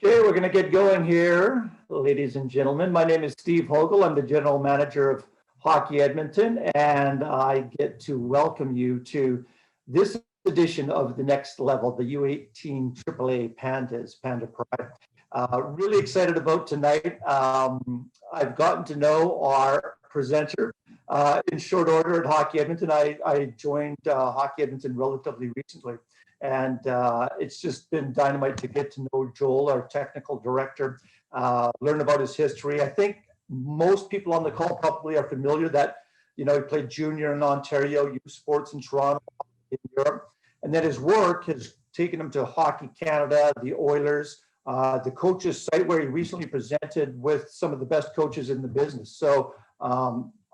Okay, we're going to get going here, ladies and gentlemen. My name is Steve Hogle. I'm the general manager of Hockey Edmonton, and I get to welcome you to this edition of the Next Level, the U18 AAA Pandas, Panda Pride. Really excited about tonight. I've gotten to know our presenter in short order at Hockey Edmonton. I joined Hockey Edmonton relatively recently. And it's just been dynamite to get to know Joel, our technical director, learn about his history. I think most people on the call probably are familiar that, he played junior in Ontario, youth sports in Toronto, in Europe. And then his work has taken him to Hockey Canada, the Oilers, the coaches site where he recently presented with some of the best coaches in the business. So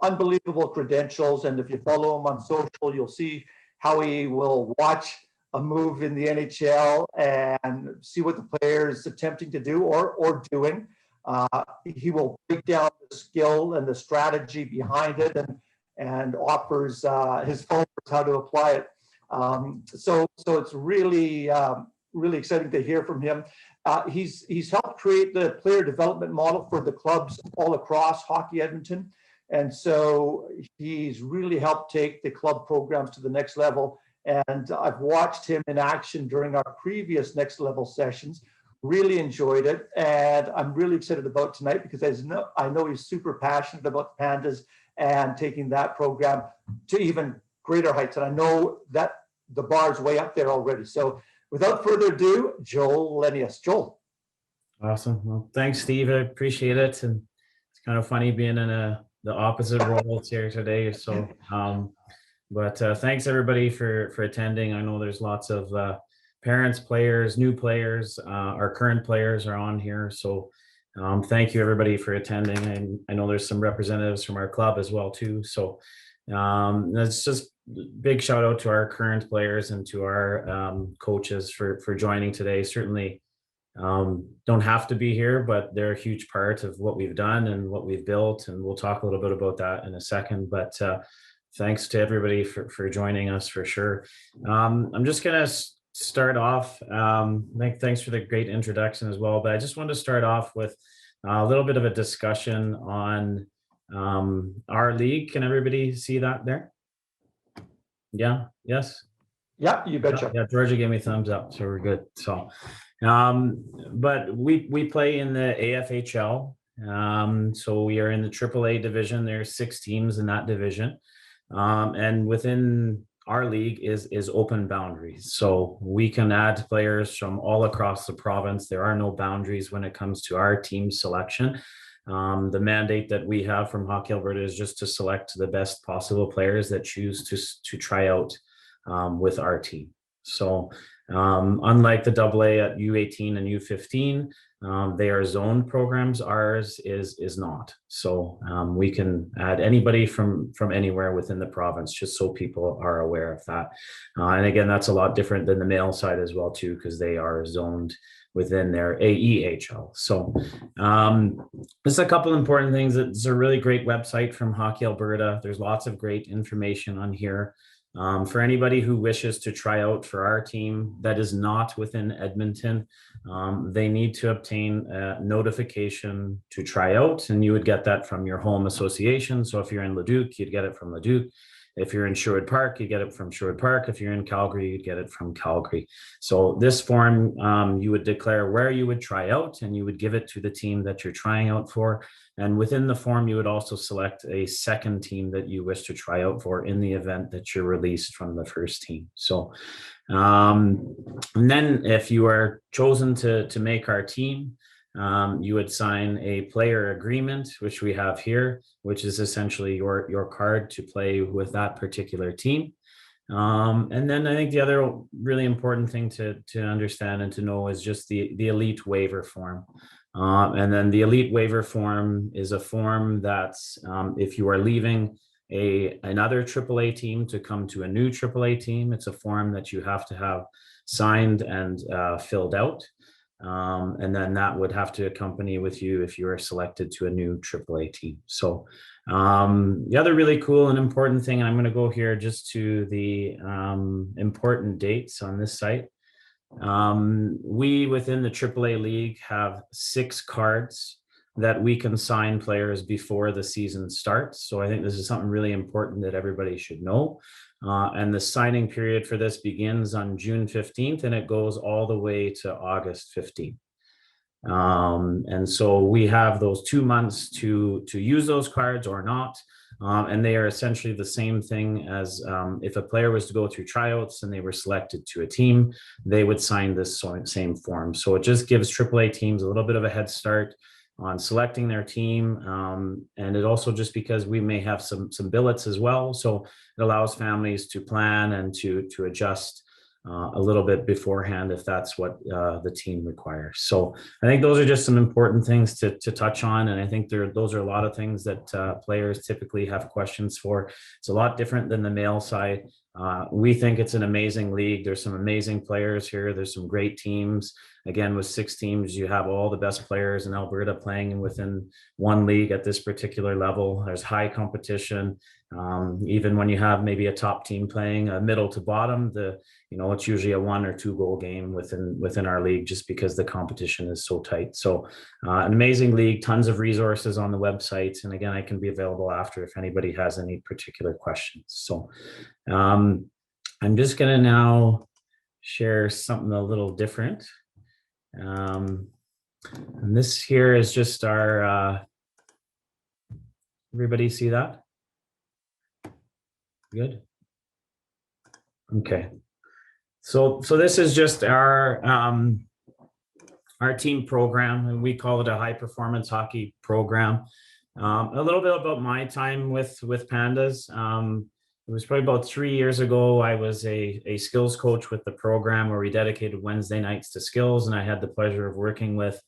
unbelievable credentials. And if you follow him on social, you'll see how he will watch a move in the NHL and see what the player is attempting to do or doing. He will break down the skill and the strategy behind it and offers his followers how to apply it. So it's really exciting to hear from him. He's helped create the player development model for the clubs all across Hockey Edmonton. And so he's really helped take the club programs to the next level. And I've watched him in action during our previous Next Level sessions, really enjoyed it. And I'm really excited about tonight because I know he's super passionate about the Pandas and taking that program to even greater heights. And I know that the bar is way up there already. So without further ado, Joel Lenius. Joel. Awesome. Well, thanks, Steve. I appreciate it. And it's kind of funny being in the opposite roles here today. So, But thanks everybody for attending. I know there's lots of parents, players, new players, our current players are on here. So thank you everybody for attending. And I know there's some representatives from our club as well too. So that's just big shout out to our current players and to our coaches for joining today. Certainly don't have to be here, but they're a huge part of what we've done and what we've built. And we'll talk a little bit about that in a second. But thanks to everybody for joining us for sure. I'm just going to start off. Thanks for the great introduction as well. But I just wanted to start off with a little bit of a discussion on our league. Can everybody see that there? Yeah. Yes. Yeah, you betcha. Yeah, Georgia gave me a thumbs up, so we're good. So, but we play in the AFHL. So we are in the AAA division. There's 6 teams in that division. And within our league is open boundaries. So we can add players from all across the province. There are no boundaries when it comes to our team selection. The mandate that we have from Hockey Alberta is just to select the best possible players that choose to try out with our team. So unlike the AA at U18 and U15, they are zoned programs. Ours is not. So we can add anybody from anywhere within the province, just so people are aware of that. And again, that's a lot different than the male side as well too, because they are zoned within their AEHL. So there's a couple important things. It's a really great website from Hockey Alberta. There's lots of great information on here. For anybody who wishes to try out for our team that is not within Edmonton, they need to obtain a notification to try out, and you would get that from your home association. So if you're in Leduc, you'd get it from Leduc. If you're in Sherwood Park, you get it from Sherwood Park. If you're in Calgary, you'd get it from Calgary. So this form, you would declare where you would try out, and you would give it to the team that you're trying out for. And within the form, you would also select a second team that you wish to try out for in the event that you're released from the first team. So, and then if you are chosen to make our team, you would sign a player agreement, which we have here, which is essentially your card to play with that particular team. And then I think the other really important thing to understand and to know is just the elite waiver form. And then the elite waiver form is a form that's if you are leaving another AAA team to come to a new AAA team, it's a form that you have to have signed and filled out. And then that would have to accompany with you if you are selected to a new AAA team. So the other really cool and important thing, and I'm going to go here just to the important dates on this site. We within the AAA league have 6 cards that we can sign players before the season starts. So I think this is something really important that everybody should know. And the signing period for this begins on June 15th and it goes all the way to August 15th. And so we have those 2 months to use those cards or not. And they are essentially the same thing as if a player was to go through tryouts and they were selected to a team, they would sign this same form. So it just gives AAA teams a little bit of a head start on selecting their team. And it also just because we may have some billets as well. So it allows families to plan and to adjust a little bit beforehand if that's what the team requires. So I think those are just some important things to touch on. And I think those are a lot of things that players typically have questions for. It's a lot different than the male side. We think it's an amazing league. There's some amazing players here. There's some great teams. Again, with 6 teams, you have all the best players in Alberta playing within one league at this particular level. There's high competition. Even when you have maybe a top team playing a middle to bottom, it's usually a 1 or 2 goal game within our league just because the competition is so tight. So an amazing league, tons of resources on the website. And again, I can be available after if anybody has any particular questions. So I'm just going to now share something a little different. And this here is just our, everybody see that? Good. Okay. So this is just our team program, and we call it a high performance hockey program. A little bit about my time with Pandas. It was probably about 3 years ago. I was a skills coach with the program where we dedicated Wednesday nights to skills, and I had the pleasure of working with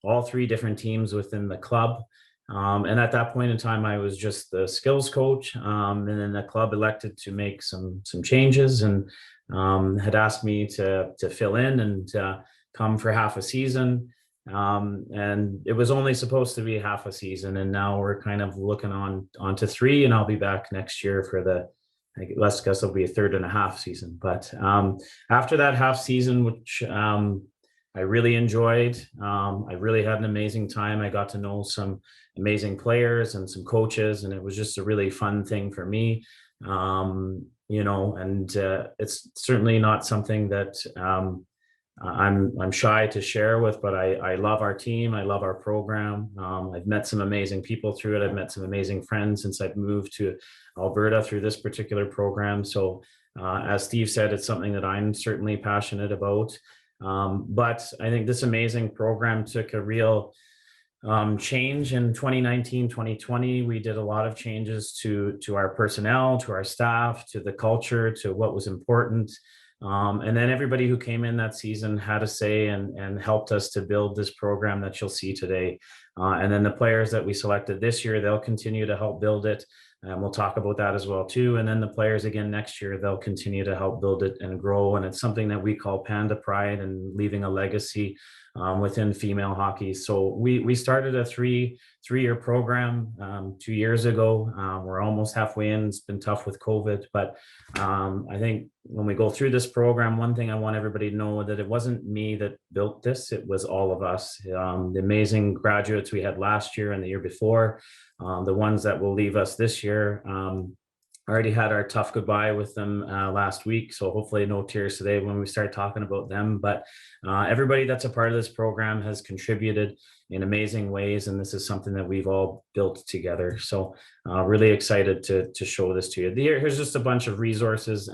all 3 different teams within the club. And at that point in time, I was just the skills coach. And then the club elected to make some changes and had asked me to fill in and come for half a season. And it was only supposed to be half a season. And now we're kind of looking on to 3, and I'll be back next year for I guess it'll be a 3.5 season. But after that half season, which I really enjoyed, I really had an amazing time. I got to know some amazing players and some coaches, and it was just a really fun thing for me. And it's certainly not something that I'm shy to share with, but I love our team. I love our program. I've met some amazing people through it. I've met some amazing friends since I've moved to Alberta through this particular program. So as Steve said, it's something that I'm certainly passionate about. But I think this amazing program took a real change in 2019, 2020. We did a lot of changes to our personnel, to our staff, to the culture, to what was important. And then everybody who came in that season had a say and helped us to build this program that you'll see today. And then the players that we selected this year, they'll continue to help build it. And we'll talk about that as well too. And then the players again next year, they'll continue to help build it and grow. And it's something that we call Panda Pride and leaving a legacy within female hockey. So we started a three-year program 2 years ago. We're almost halfway in. It's been tough with COVID, but I think when we go through this program, one thing I want everybody to know that it wasn't me that built this. It was all of us. The amazing graduates we had last year and the year before, the ones that will leave us this year. Already had our tough goodbye with them last week. So hopefully no tears today when we start talking about them. But everybody that's a part of this program has contributed in amazing ways. And this is something that we've all built together. So really excited to show this to you. Here's just a bunch of resources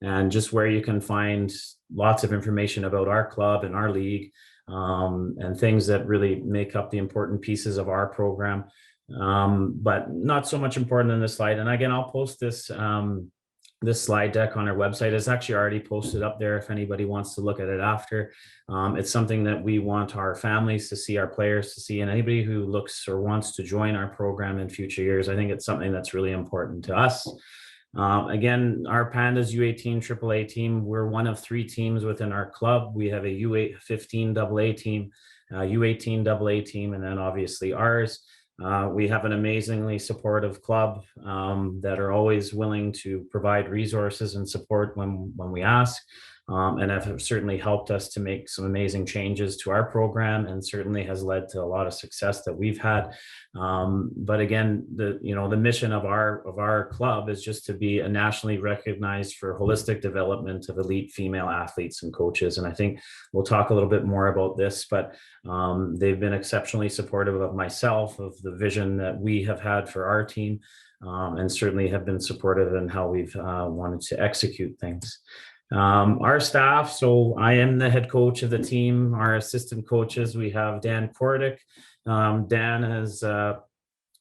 and just where you can find lots of information about our club and our league and things that really make up the important pieces of our program. But not so much important in this slide. And again, I'll post this this slide deck on our website. It's actually already posted up there if anybody wants to look at it after. It's something that we want our families to see, our players to see, and anybody who looks or wants to join our program in future years. I think it's something that's really important to us. Again, our Pandas U18 AAA team, we're one of 3 teams within our club. We have a U15 AA team, U18 AA team, and then obviously ours. We have an amazingly supportive club that are always willing to provide resources and support when we ask. and have certainly helped us to make some amazing changes to our program, and certainly has led to a lot of success that we've had. But again, the mission of our club is just to be a nationally recognized for holistic development of elite female athletes and coaches. And I think we'll talk a little bit more about this, but they've been exceptionally supportive of myself, of the vision that we have had for our team, and certainly have been supportive in how we've wanted to execute things. Our staff, so I am the head coach of the team. Our assistant coaches, we have Dan Kordick. Dan has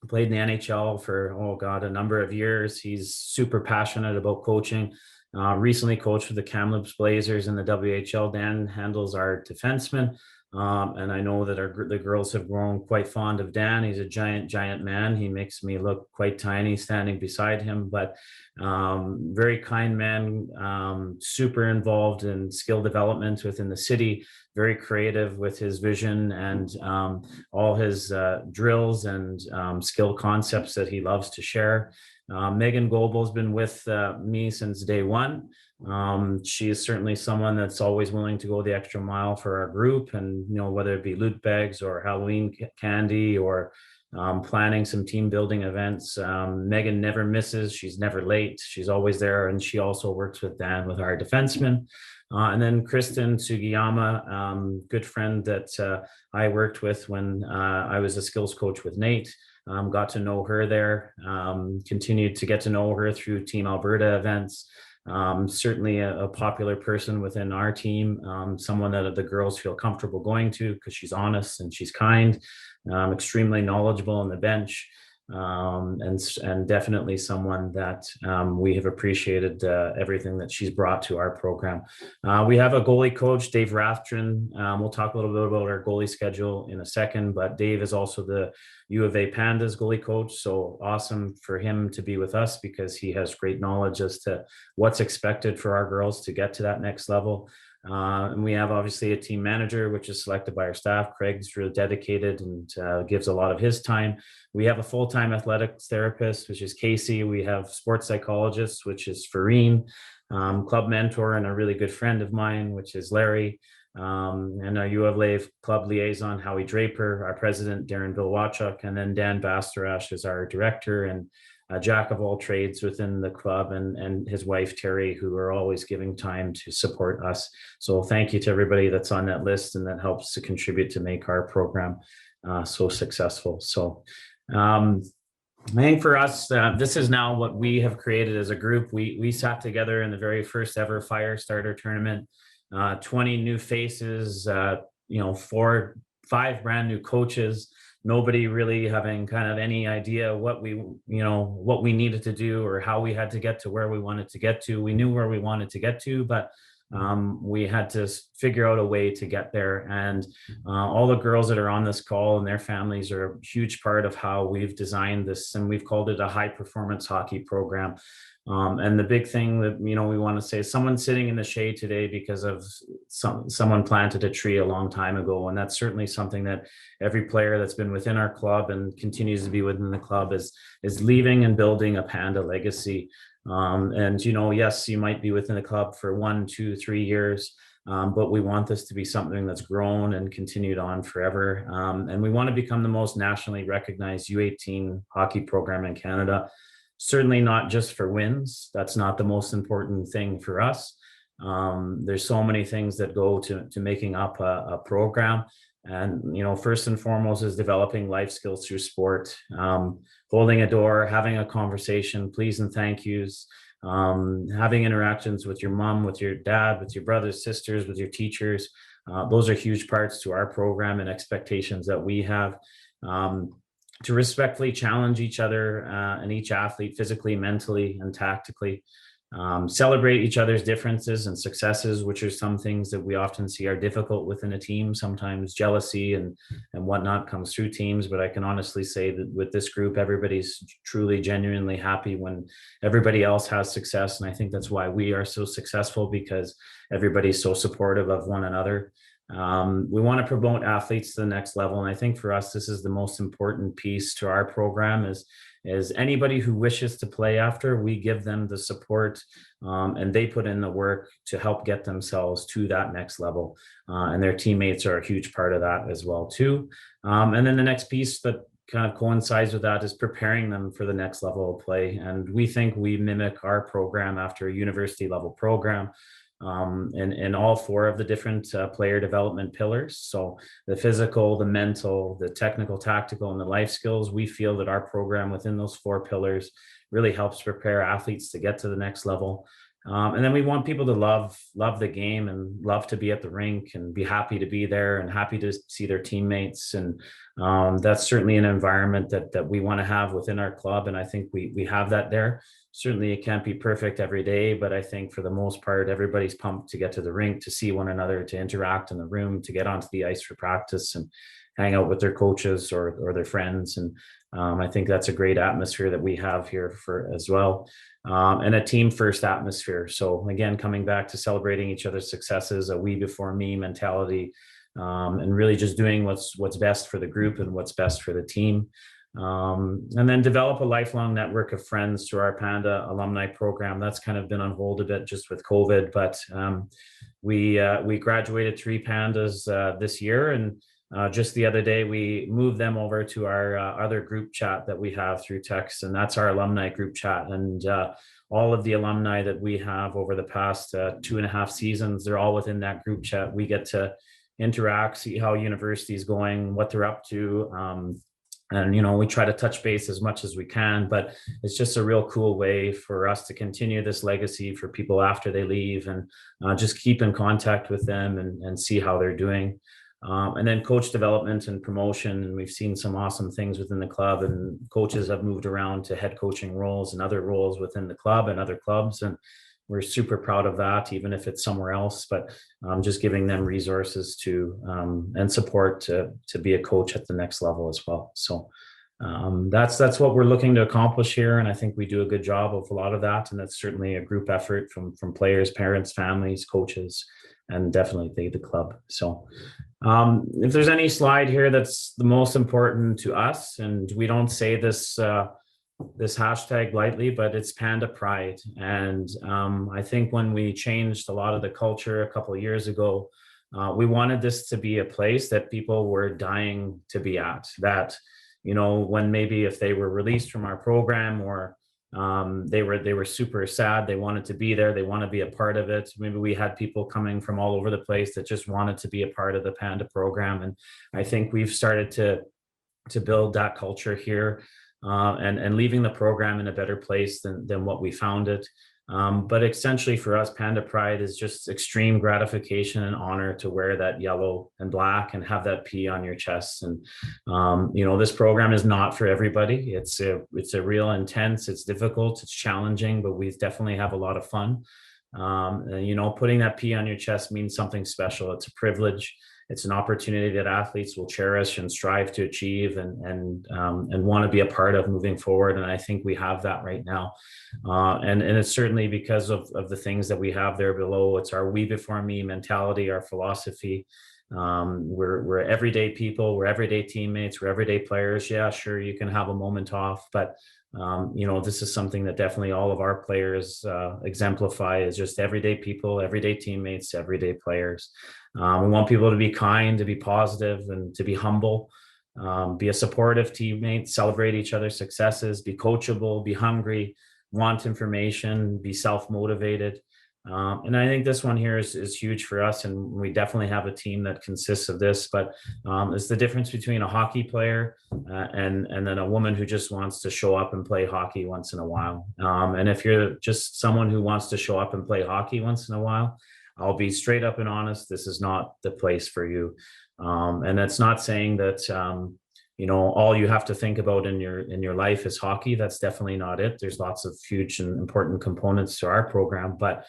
played in the NHL for, a number of years. He's super passionate about coaching. Recently coached with the Kamloops Blazers in the WHL. Dan handles our defensemen. And I know that the girls have grown quite fond of Dan. He's a giant man. He makes me look quite tiny standing beside him, but very kind man, super involved in skill development within the city, very creative with his vision and all his drills and skill concepts that he loves to share. Megan Goebel's been with me since day one. She is certainly someone that's always willing to go the extra mile for our group, and whether it be loot bags or Halloween candy or planning some team building events. Megan never misses. She's never late. She's always there, and she also works with Dan with our defensemen. And then Kristen Sugiyama, good friend that I worked with when I was a skills coach with Nate. Got to know her there, continued to get to know her through Team Alberta events. Certainly a popular person within our team, someone that the girls feel comfortable going to because she's honest and she's kind, extremely knowledgeable on the bench, and definitely someone that we have appreciated everything that she's brought to our program. We have a goalie coach, Dave Rathtran. We'll talk a little bit about our goalie schedule in a second, but Dave is also the U of A Pandas goalie coach. So awesome for him to be with us because he has great knowledge as to what's expected for our girls to get to that next level. And we have obviously a team manager, which is selected by our staff. Craig's really dedicated and gives a lot of his time. We have a full-time athletics therapist, which is Casey. We have sports psychologist, which is Farine, club mentor and a really good friend of mine, which is Larry, and our U of A club liaison, Howie Draper, our president, Darren Bilwachuk, and then Dan Bastarash is our director and a jack of all trades within the club, and his wife, Terry, who are always giving time to support us. So thank you to everybody that's on that list and that helps to contribute to make our program so successful. So I think for us, this is now what we have created as a group. We sat together in the very first ever Fire Starter tournament, 20 new faces, 5 brand new coaches, nobody really having kind of any idea what we needed to do or how we had to get to where we wanted to get to. We knew where we wanted to get to, but we had to figure out a way to get there. And all the girls that are on this call and their families are a huge part of how we've designed this, and we've called it a high performance hockey program. And the big thing that we want to say is someone's sitting in the shade today because of someone planted a tree a long time ago, and that's certainly something that every player that's been within our club and continues to be within the club is leaving and building a Panda legacy. And yes, you might be within the club for 1, 2, 3 years, but we want this to be something that's grown and continued on forever. And we want to become the most nationally recognized U18 hockey program in Canada. Certainly not just for wins. That's not the most important thing for us. There's so many things that go to making up a program. And, first and foremost is developing life skills through sport, holding a door, having a conversation, please and thank yous, having interactions with your mom, with your dad, with your brothers, sisters, with your teachers. Those are huge parts to our program and expectations that we have. To respectfully challenge each other and each athlete physically, mentally, and tactically. Celebrate each other's differences and successes, which are some things that we often see are difficult within a team. Sometimes jealousy and whatnot comes through teams, but I can honestly say that with this group, everybody's truly, genuinely happy when everybody else has success. And I think that's why we are so successful, because everybody's so supportive of one another. We want to promote athletes to the next level. And I think for us, this is the most important piece to our program is anybody who wishes to play after, we give them the support, and they put in the work to help get themselves to that next level. And their teammates are a huge part of that as well too. And then the next piece that kind of coincides with that is preparing them for the next level of play. And we think we mimic our program after a university level program, in all four of the different player development pillars. So the physical, the mental, the technical, tactical, and the life skills. We feel that our program within those four pillars really helps prepare athletes to get to the next level. And then we want people to love the game and love to be at the rink and be happy to be there and happy to see their teammates. And that's certainly an environment that we want to have within our club. And I think we have that there. Certainly it can't be perfect every day, but I think for the most part, everybody's pumped to get to the rink, to see one another, to interact in the room, to get onto the ice for practice and hang out with their coaches or their friends. And I think that's a great atmosphere that we have here for as well. And a team first atmosphere. So again, coming back to celebrating each other's successes, a we before me mentality, and really just doing what's best for the group and what's best for the team. And then develop a lifelong network of friends through our Panda alumni program. That's kind of been on hold a bit just with COVID, but we graduated 3 Pandas this year, and just the other day we moved them over to our other group chat that we have through text, and that's our alumni group chat. And all of the alumni that we have over the past 2.5 seasons, they're all within that group chat. We get to interact, see how university is going, what they're up to. And, we try to touch base as much as we can, but it's just a real cool way for us to continue this legacy for people after they leave, and just keep in contact with them and see how they're doing. And then coach development and promotion. And we've seen some awesome things within the club, and coaches have moved around to head coaching roles and other roles within the club and other clubs. And we're super proud of that, even if it's somewhere else, but just giving them resources to and support to be a coach at the next level as well. So that's what we're looking to accomplish here. And I think we do a good job of a lot of that. And that's certainly a group effort from players, parents, families, coaches, and definitely the club. So if there's any slide here that's the most important to us, and we don't say this hashtag lightly, but it's Panda Pride. And I think when we changed a lot of the culture a couple of years ago, we wanted this to be a place that people were dying to be at. That, when maybe if they were released from our program, or they were super sad, they wanted to be there, they want to be a part of it. Maybe we had people coming from all over the place that just wanted to be a part of the Panda program. And I think we've started to build that culture here. And leaving the program in a better place than what we found it. But essentially for us, Panda Pride is just extreme gratification and honor to wear that yellow and black and have that P on your chest. And, this program is not for everybody. It's a real intense, it's difficult, it's challenging, but we definitely have a lot of fun. Putting that P on your chest means something special. It's a privilege. It's an opportunity that athletes will cherish and strive to achieve and want to be a part of moving forward. And I think we have that right now. And it's certainly because of the things that we have there below. It's our we before me mentality, our philosophy. We're everyday people, we're everyday teammates, we're everyday players. Yeah, sure, you can have a moment off, but this is something that definitely all of our players exemplify, is just everyday people, everyday teammates, everyday players. We want people to be kind, to be positive, and to be humble, be a supportive teammate, celebrate each other's successes, be coachable, be hungry, want information, be self-motivated. And I think this one here is huge for us, and we definitely have a team that consists of this, but it's the difference between a hockey player and then a woman who just wants to show up and play hockey once in a while. And if you're just someone who wants to show up and play hockey once in a while, I'll be straight up and honest, this is not the place for you. And that's not saying that all you have to think about in your life is hockey. That's definitely not it. There's lots of huge and important components to our program, but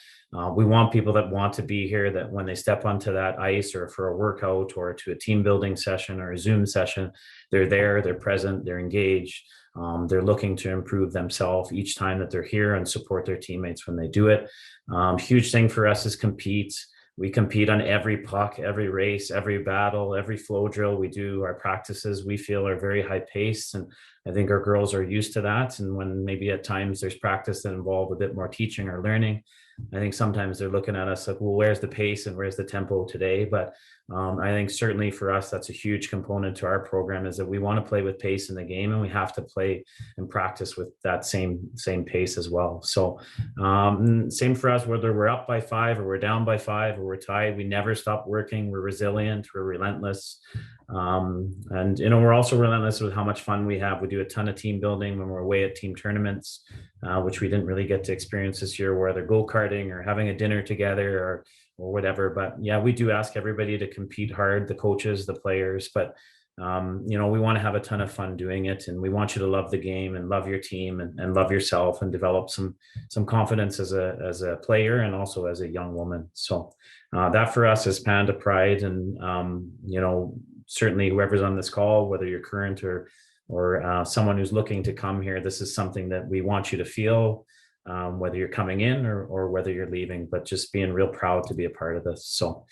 we want people that want to be here, that when they step onto that ice or for a workout or to a team building session or a Zoom session, they're there, they're present, they're engaged. They're looking to improve themselves each time that they're here and support their teammates when they do it. Huge thing for us is compete. We compete on every puck, every race, every battle, every flow drill. We do our practices, we feel, are very high paced. And I think our girls are used to that. And when maybe at times there's practice that involve a bit more teaching or learning, I think sometimes they're looking at us like, well, where's the pace and where's the tempo today? But I think certainly for us, that's a huge component to our program, is that we want to play with pace in the game, and we have to play and practice with that same pace as well. So same for us, whether we're up by 5 or we're down by 5 or we're tied, we never stop working. We're resilient, we're relentless. And we're also relentless with how much fun we have. We do a ton of team building when we're away at team tournaments, which we didn't really get to experience this year, where they're go-karting or having a dinner together or whatever. But yeah, we do ask everybody to compete hard, the coaches, the players, but we want to have a ton of fun doing it, and we want you to love the game and love your team and love yourself and develop some confidence as a player and also as a young woman. So that for us is Panda Pride. And certainly whoever's on this call, whether you're current or someone who's looking to come here, this is something that we want you to feel, whether you're coming in or whether you're leaving, but just being real proud to be a part of this. So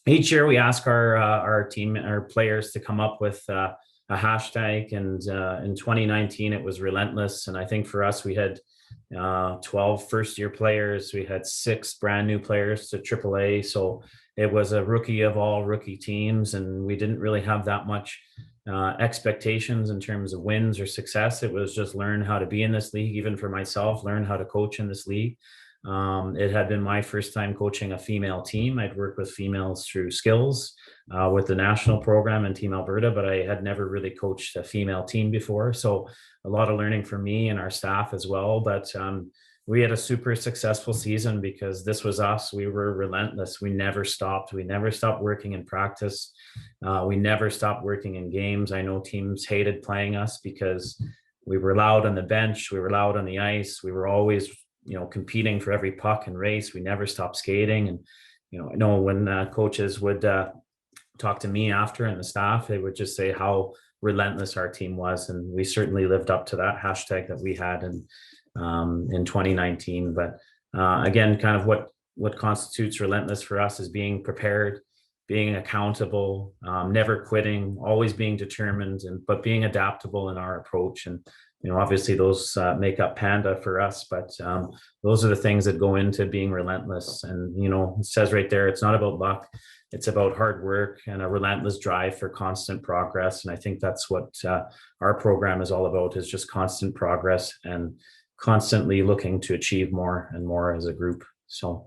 each year we ask our team, our players, to come up with a hashtag, and in 2019 it was relentless. And I think for us, we had 12 first-year players. We had 6 brand new players to AAA. So it was a rookie of all rookie teams, and we didn't really have that much expectations in terms of wins or success. It was just learn how to be in this league, even for myself, learn how to coach in this league. It had been my first time coaching a female team. I'd worked with females through skills with the national program in Team Alberta, but I had never really coached a female team before. So a lot of learning for me and our staff as well. But we had a super successful season because this was us. We were relentless. We never stopped. We never stopped working in practice. We never stopped working in games. I know teams hated playing us because we were loud on the bench. We were loud on the ice. We were always competing for every puck and race. We never stopped skating. And, I know when coaches would talk to me after, and the staff, they would just say how relentless our team was. And we certainly lived up to that hashtag that we had in 2019. But again, kind of what constitutes relentless for us is being prepared, being accountable, never quitting, always being determined, but being adaptable in our approach. And obviously those make up Panda for us, but those are the things that go into being relentless. And it says right there, it's not about luck, it's about hard work and a relentless drive for constant progress. And I think that's what our program is all about, is just constant progress and constantly looking to achieve more and more as a group. So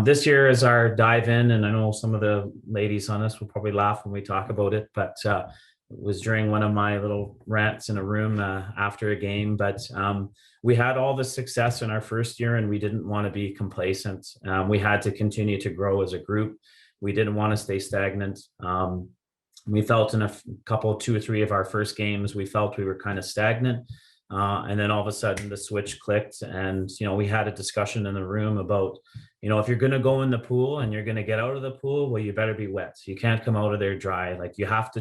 this year is our dive in, and I know some of the ladies on this will probably laugh when we talk about it, but it was during one of my little rants in a room after a game. But we had all the success in our first year, and we didn't want to be complacent. We had to continue to grow as a group. We didn't want to stay stagnant. We felt in a couple, 2 or 3 of our first games, we felt we were kind of stagnant. And then all of a sudden the switch clicked, and we had a discussion in the room about, if you're going to go in the pool and you're going to get out of the pool, well, you better be wet. You can't come out of there dry. Like you have to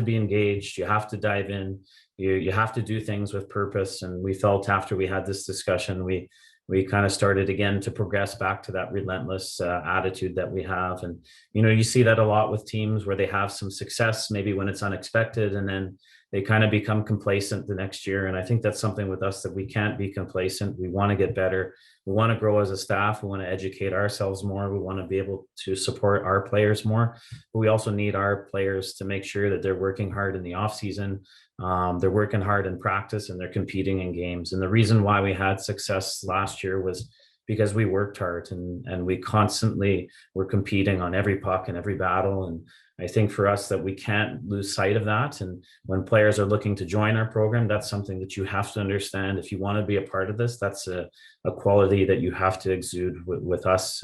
be engaged. You have to dive in. You have to do things with purpose. And we felt after we had this discussion, we kind of started again to progress back to that relentless attitude that we have. And, you see that a lot with teams where they have some success, maybe when it's unexpected, and then they kind of become complacent the next year. And I think that's something with us, that we can't be complacent. We want to get better. We want to grow as a staff. We want to educate ourselves more. We want to be able to support our players more. But we also need our players to make sure that they're working hard in the off season. They're working hard in practice, and they're competing in games. And the reason why we had success last year was because we worked hard, and we constantly were competing on every puck and every battle. And I think for us, that we can't lose sight of that. And when players are looking to join our program, that's something that you have to understand. If you want to be a part of this, that's a quality that you have to exude with us.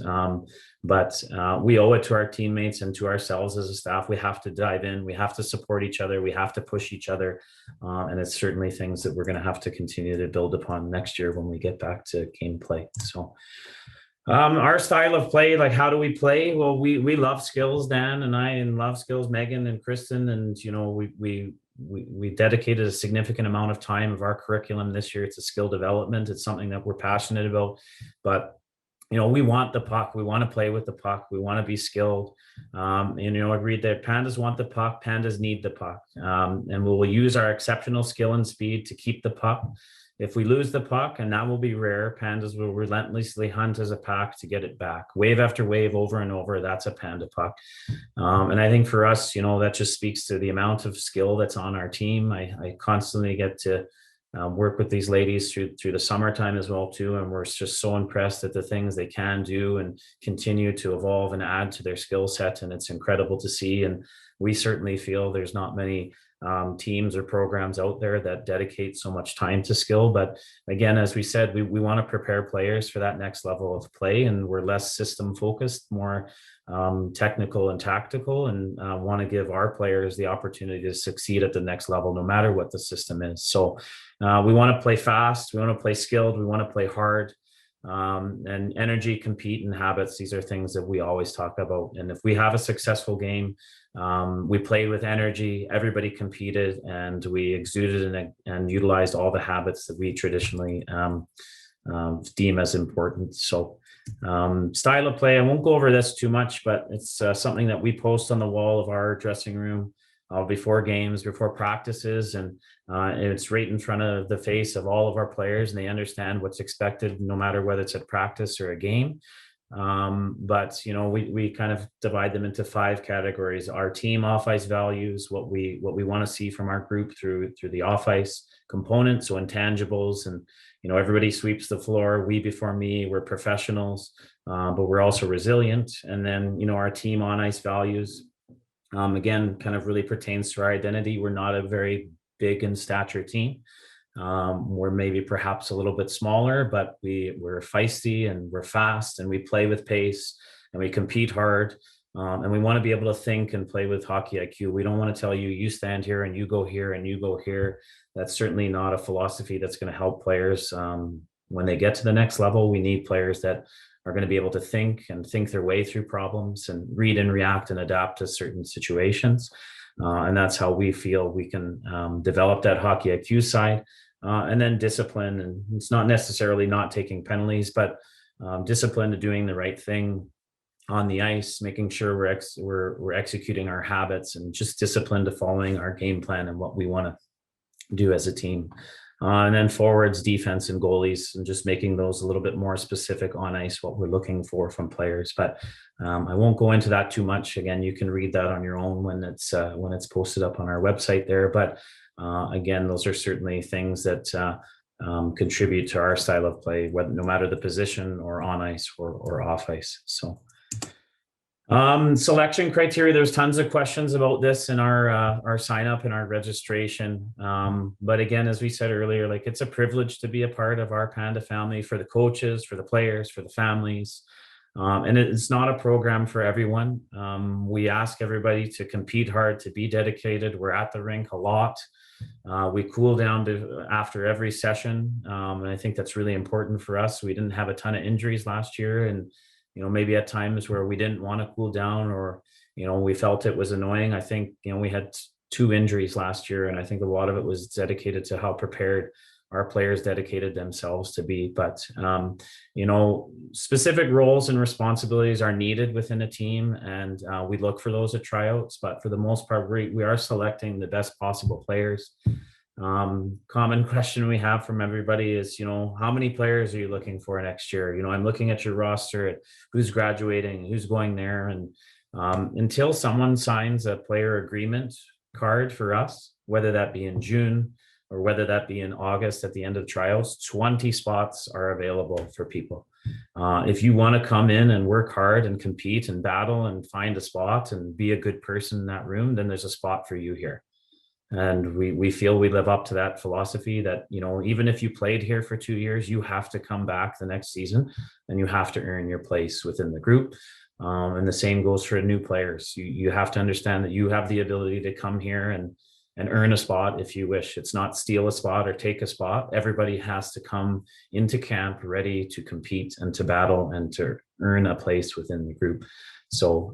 But we owe it to our teammates and to ourselves as a staff. We have to dive in. We have to support each other. We have to push each other. And it's certainly things that we're going to have to continue to build upon next year when we get back to game play. So our style of play, like how do we play? Well, we love skills, Dan and I, and love skills, Megan and Kristen. And, we dedicated a significant amount of time of our curriculum this year to skill development. It's something that we're passionate about. But we want the puck. We want to play with the puck. We want to be skilled. I read that Pandas want the puck. Pandas need the puck. And we will use our exceptional skill and speed to keep the puck. If we lose the puck, and that will be rare, Pandas will relentlessly hunt as a pack to get it back. Wave after wave, over and over, that's a Panda puck. And I think for us, that just speaks to the amount of skill that's on our team. I constantly get to work with these ladies through the summertime as well too, and we're just so impressed at the things they can do and continue to evolve and add to their skill set, and it's incredible to see. And we certainly feel there's not many teams or programs out there that dedicate so much time to skill. But again, as we said, we want to prepare players for that next level of play, and we're less system focused, more technical and tactical, and want to give our players the opportunity to succeed at the next level, no matter what the system is. So we want to play fast, we want to play skilled, we want to play hard. And energy, compete, and habits, these are things that we always talk about. And if we have a successful game, we played with energy, everybody competed, and we exuded and utilized all the habits that we traditionally deem as important. So style of play, I won't go over this too much, but it's something that we post on the wall of our dressing room before games, before practices, and it's right in front of the face of all of our players, and they understand what's expected, no matter whether it's at practice or a game. But we kind of divide them into 5 categories: our team off-ice values, what we want to see from our group through the off-ice component, so intangibles, and everybody sweeps the floor, we before me, we're professionals, but we're also resilient. And then our team on-ice values, again, kind of really pertains to our identity. We're not a very big in stature team. We're maybe perhaps a little bit smaller, but we're feisty and we're fast, and we play with pace, and we compete hard. And we want to be able to think and play with hockey IQ. We don't want to tell you, you stand here and you go here and you go here. That's certainly not a philosophy that's going to help players when they get to the next level. We need players that are going to be able to think their way through problems, and read and react and adapt to certain situations. And that's how we feel we can develop that hockey IQ side. And then discipline, and it's not necessarily not taking penalties, but discipline to doing the right thing on the ice, making sure we're executing our habits, and just discipline to following our game plan and what we want to do as a team. And then forwards, defense, and goalies, and just making those a little bit more specific on ice, what we're looking for from players. But I won't go into that too much. Again, you can read that on your own when it's posted up on our website there. But again, those are certainly things that contribute to our style of play, whether no matter the position or on ice or off ice. So selection criteria, there's tons of questions about this in our sign up and our registration. But again, as we said earlier, like, it's a privilege to be a part of our Panda family, for the coaches, for the players, for the families. And it's not a program for everyone. We ask everybody to compete hard, to be dedicated. We're at the rink a lot. We cool down after every session. And I think that's really important for us. We didn't have a ton of injuries last year, and maybe at times where we didn't want to cool down, or we felt it was annoying. I think we had 2 injuries last year, and I think a lot of it was dedicated to how prepared our players dedicated themselves to be. But specific roles and responsibilities are needed within a team, and we look for those at tryouts. But for the most part, we are selecting the best possible players. Common question we have from everybody is, how many players are you looking for next year? I'm looking at your roster, at who's graduating, who's going there. And until someone signs a player agreement card for us, whether that be in June or whether that be in August at the end of tryouts, 20 spots are available for people. If you want to come in and work hard and compete and battle and find a spot and be a good person in that room, then there's a spot for you here. And we feel we live up to that philosophy, that, even if you played here for 2 years, you have to come back the next season, and you have to earn your place within the group. And the same goes for new players. You have to understand that you have the ability to come here and earn a spot if you wish. It's not steal a spot or take a spot. Everybody has to come into camp ready to compete and to battle and to earn a place within the group. So,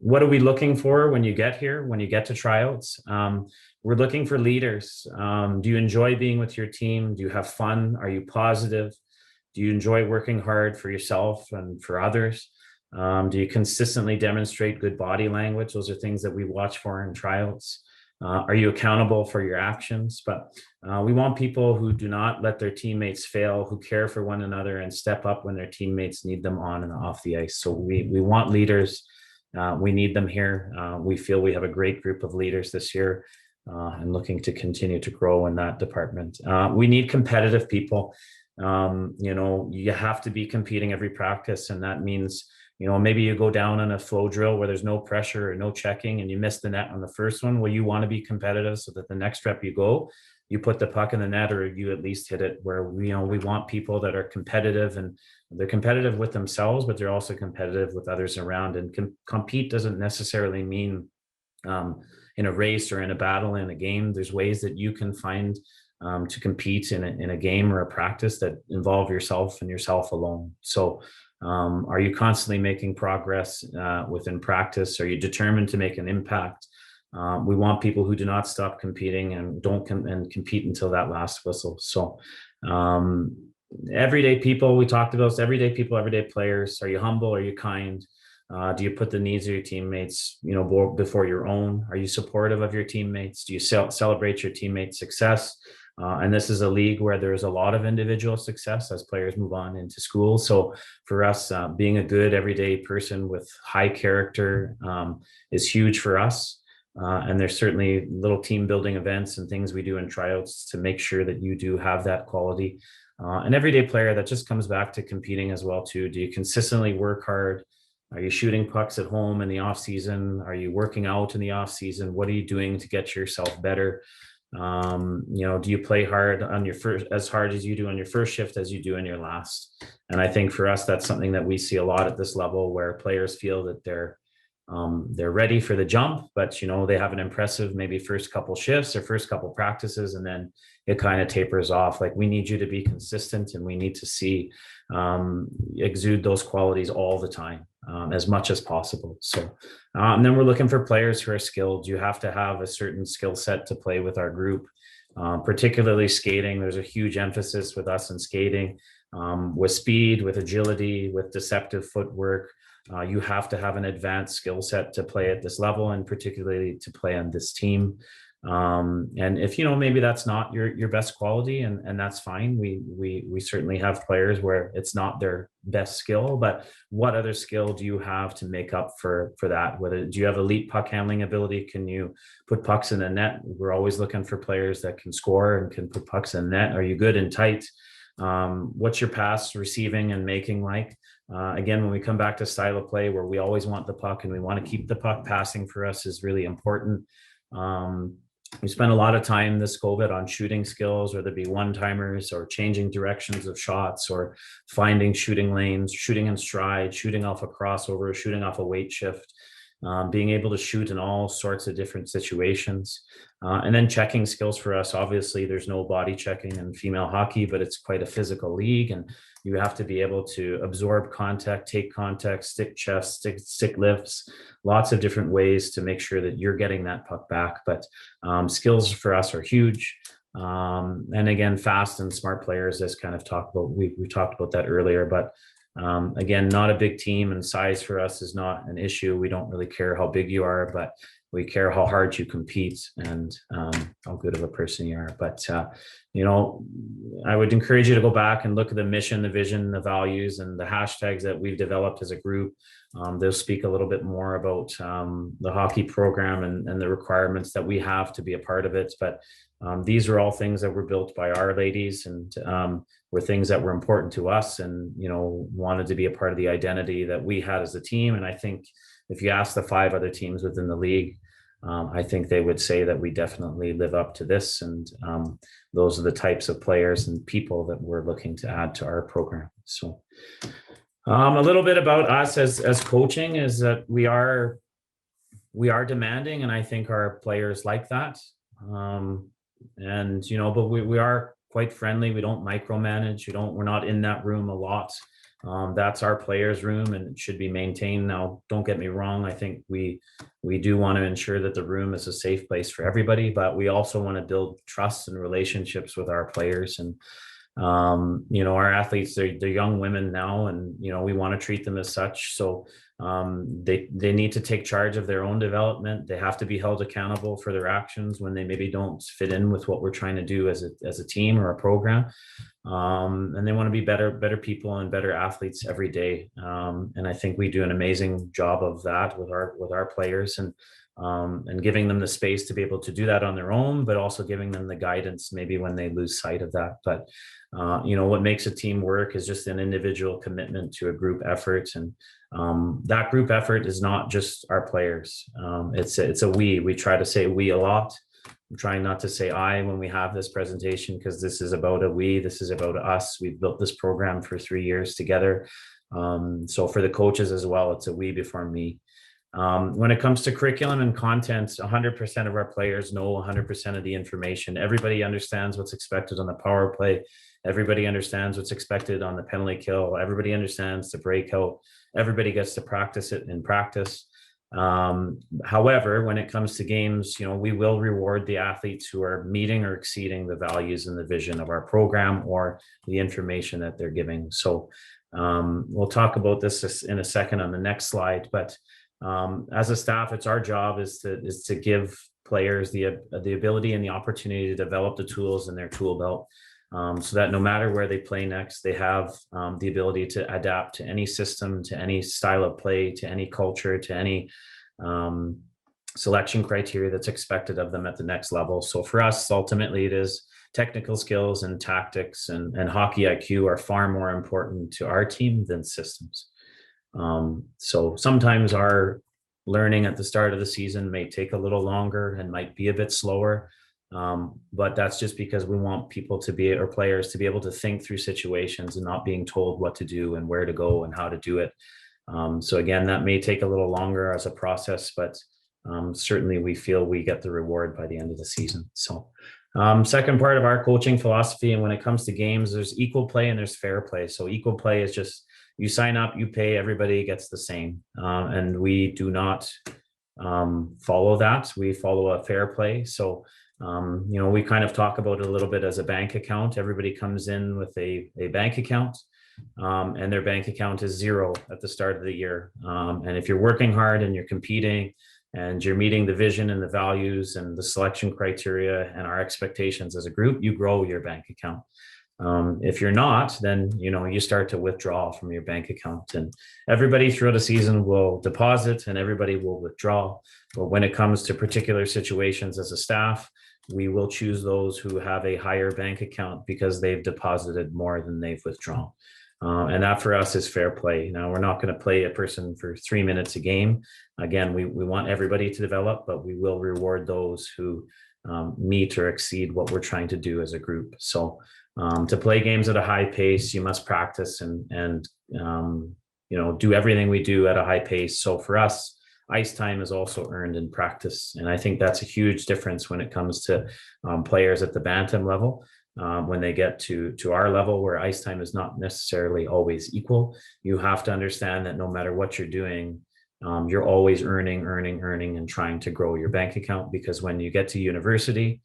what are we looking for when you get here, when you get to tryouts? We're looking for leaders. Do you enjoy being with your team? Do you have fun? Are you positive? Do you enjoy working hard for yourself and for others? Do you consistently demonstrate good body language? Those are things that we watch for in tryouts. Are you accountable for your actions? But we want people who do not let their teammates fail, who care for one another and step up when their teammates need them on and off the ice. So we want leaders. We need them here. We feel we have a great group of leaders this year and looking to continue to grow in that department. We need competitive people. You have to be competing every practice, and that means maybe you go down on a flow drill where there's no pressure or no checking and you miss the net on the first one. Well, you want to be competitive so that the next rep you go, you put the puck in the net or you at least hit it. Where we want people that are competitive, and they're competitive with themselves, but they're also competitive with others around. And compete doesn't necessarily mean in a race or in a battle in a game. There's ways that you can find to compete in a game or a practice that involve yourself and yourself alone. So are you constantly making progress within practice? Are you determined to make an impact? We want people who do not stop competing and don't compete until that last whistle. So everyday people, we talked about everyday people, everyday players. Are you humble? Are you kind? Do you put the needs of your teammates, before your own? Are you supportive of your teammates? Do you celebrate your teammates' success? And this is a league where there's a lot of individual success as players move on into school. So for us, being a good everyday person with high character is huge for us. And there's certainly little team building events and things we do in tryouts to make sure that you do have that quality. An everyday player, that just comes back to competing as well too. Do you consistently work hard? Are you shooting pucks at home in the off season? Are you working out in the off season? What are you doing to get yourself better? Do you play hard on your first, as hard as you do on your first shift as you do in your last? And I think for us, that's something that we see a lot at this level, where players feel that they're ready for the jump, but they have an impressive maybe first couple shifts or first couple practices, and then it kind of tapers off. Like, we need you to be consistent, and we need to see exude those qualities all the time, as much as possible. So and then we're looking for players who are skilled. You have to have a certain skill set to play with our group, particularly skating. There's a huge emphasis with us in skating, with speed, with agility, with deceptive footwork. You have to have an advanced skill set to play at this level, and particularly to play on this team. And if maybe that's not your best quality, and that's fine. We certainly have players where it's not their best skill, but what other skill do you have to make up for that? Do you have elite puck handling ability? Can you put pucks in the net? We're always looking for players that can score and can put pucks in the net. Are you good and tight? What's your pass receiving and making like? Again, when we come back to style of play, where we always want the puck and we want to keep the puck, passing for us is really important. We spent a lot of time this COVID on shooting skills, whether it be one-timers or changing directions of shots or finding shooting lanes, shooting in stride, shooting off a crossover, shooting off a weight shift, being able to shoot in all sorts of different situations. And then checking skills for us. Obviously, there's no body checking in female hockey, but it's quite a physical league, and you have to be able to absorb contact, take contact, stick chest, stick lifts, lots of different ways to make sure that you're getting that puck back. But skills for us are huge. And again, fast and smart players, as kind of talked about, we talked about that earlier, but again, not a big team, and size for us is not an issue. We don't really care how big you are, but we care how hard you compete and how good of a person you are. But, I would encourage you to go back and look at the mission, the vision, the values, and the hashtags that we've developed as a group. They'll speak a little bit more about the hockey program and the requirements that we have to be a part of it. But these are all things that were built by our ladies, and were things that were important to us, and wanted to be a part of the identity that we had as a team. And I think if you ask the 5 other teams within the league, I think they would say that we definitely live up to this. And those are the types of players and people that we're looking to add to our program. So a little bit about us as coaching is that we are demanding, and I think our players like that. But we are quite friendly. We don't micromanage. We're not in that room a lot. That's our players' room, and it should be maintained. Now, don't get me wrong. I think we do want to ensure that the room is a safe place for everybody, but we also want to build trust and relationships with our players. And Our athletes, they're young women now, and we want to treat them as such. So they need to take charge of their own development. They have to be held accountable for their actions when they maybe don't fit in with what we're trying to do as a team or a program. And they want to be better people and better athletes every day. And I think we do an amazing job of that with our players, and giving them the space to be able to do that on their own, but also giving them the guidance maybe when they lose sight of that. But what makes a team work is just an individual commitment to a group effort, and that group effort is not just our players. It's a we. We try to say we a lot. I'm trying not to say I when we have this presentation, because this is about a we. This is about us. We've built this program for 3 years together. So for the coaches as well, it's a we before me. When it comes to curriculum and content, 100% of our players know 100% of the information. Everybody understands what's expected on the power play. Everybody understands what's expected on the penalty kill. Everybody understands the breakout. Everybody gets to practice it in practice. However, when it comes to games, we will reward the athletes who are meeting or exceeding the values and the vision of our program or the information that they're giving. So we'll talk about this in a second on the next slide, but as a staff, it's our job is to give players the ability and the opportunity to develop the tools in their tool belt, so that no matter where they play next, they have the ability to adapt to any system, to any style of play, to any culture, to any selection criteria that's expected of them at the next level. So for us, ultimately, it is technical skills and tactics and hockey IQ are far more important to our team than systems. So sometimes our learning at the start of the season may take a little longer and might be a bit slower. But that's just because we want people to be, or players to be able to think through situations and not being told what to do and where to go and how to do it. So again, that may take a little longer as a process, but certainly we feel we get the reward by the end of the season. So second part of our coaching philosophy, and when it comes to games, there's equal play and there's fair play. So equal play is just you sign up, you pay, everybody gets the same. And we do not follow that. We follow a fair play. So, we kind of talk about it a little bit as a bank account. Everybody comes in with a bank account, and their bank account is zero at the start of the year. And if you're working hard and you're competing and you're meeting the vision and the values and the selection criteria and our expectations as a group, you grow your bank account. If you're not, then, you start to withdraw from your bank account, and everybody throughout the season will deposit and everybody will withdraw. But when it comes to particular situations as a staff, we will choose those who have a higher bank account because they've deposited more than they've withdrawn. And that for us is fair play. Now, we're not going to play a person for 3 minutes a game. Again, we want everybody to develop, but we will reward those who meet or exceed what we're trying to do as a group. So to play games at a high pace, you must practice and do everything we do at a high pace. So for us, ice time is also earned in practice. And I think that's a huge difference when it comes to players at the bantam level. When they get to our level where ice time is not necessarily always equal, you have to understand that no matter what you're doing, you're always earning and trying to grow your bank account, because when you get to university,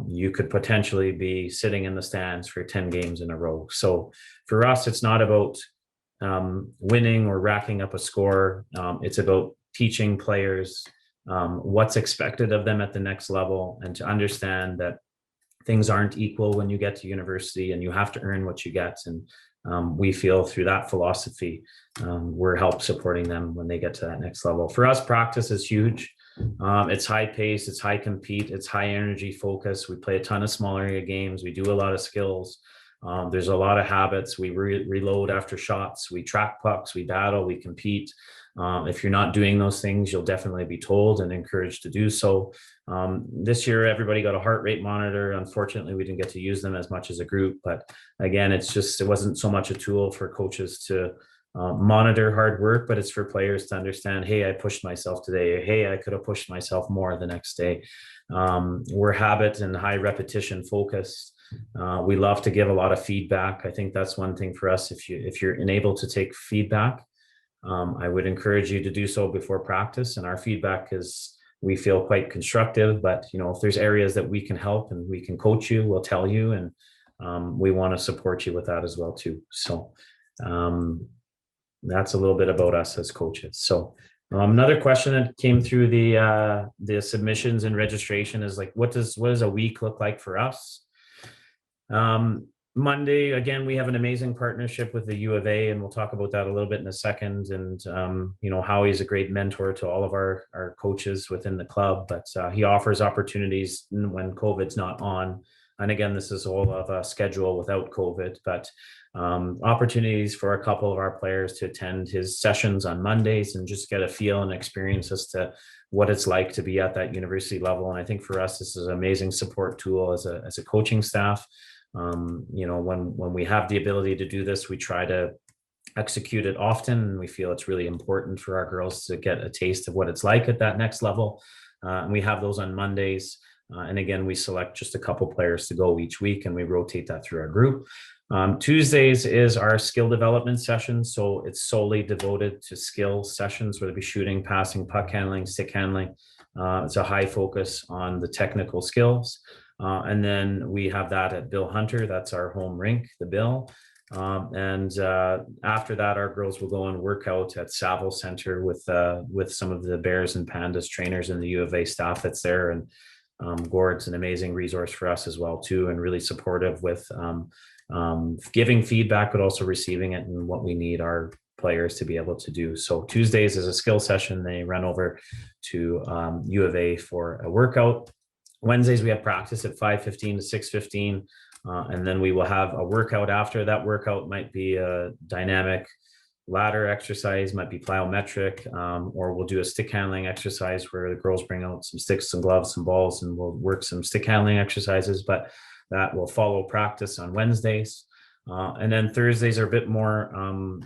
you could potentially be sitting in the stands for 10 games in a row. So for us, it's not about winning or racking up a score. It's about teaching players what's expected of them at the next level, and to understand that things aren't equal when you get to university and you have to earn what you get. And we feel through that philosophy, we're help supporting them when they get to that next level. For us, practice is huge. It's high pace, it's high compete, it's high energy focus. We play a ton of small area games. We do a lot of skills. There's a lot of habits. We reload after shots. We track pucks. We battle. We compete. If you're not doing those things, you'll definitely be told and encouraged to do so. This year, everybody got a heart rate monitor. Unfortunately, we didn't get to use them as much as a group. But again, it wasn't so much a tool for coaches to monitor hard work, but it's for players to understand, hey, I pushed myself today. Hey, I could have pushed myself more the next day. We're habit and high repetition focused. We love to give a lot of feedback. I think that's one thing for us. If you're unable to take feedback, I would encourage you to do so before practice. And our feedback is, we feel, quite constructive, but if there's areas that we can help and we can coach you, we'll tell you. And we want to support you with that as well too. So that's a little bit about us as coaches. So another question that came through the submissions and registration is like, what does a week look like for us? Monday, again, we have an amazing partnership with the U of A, and we'll talk about that a little bit in a second. And, Howie's a great mentor to all of our coaches within the club, but he offers opportunities when COVID's not on. And again, this is all of a schedule without COVID, but opportunities for a couple of our players to attend his sessions on Mondays and just get a feel and experience as to what it's like to be at that university level. And I think for us, this is an amazing support tool as a coaching staff. When we have the ability to do this, we try to execute it often, and we feel it's really important for our girls to get a taste of what it's like at that next level. And we have those on Mondays. And again, we select just a couple players to go each week, and we rotate that through our group. Tuesdays is our skill development session. So it's solely devoted to skill sessions, whether it be shooting, passing, puck handling, stick handling. It's a high focus on the technical skills. And then we have that at Bill Hunter. That's our home rink, the Bill. And after that, our girls will go and work out at Saville Center with some of the Bears and Pandas trainers and the U of A staff that's there. And Gord's an amazing resource for us as well too, and really supportive with giving feedback, but also receiving it and what we need our players to be able to do. So Tuesdays is a skill session. They run over to U of A for a workout. Wednesdays, we have practice at 5:15 to 6:15. And then we will have a workout after. That workout might be a dynamic ladder exercise, might be plyometric, or we'll do a stick handling exercise where the girls bring out some sticks, some gloves, some balls, and we'll work some stick handling exercises, but that will follow practice on Wednesdays. And then Thursdays are a bit more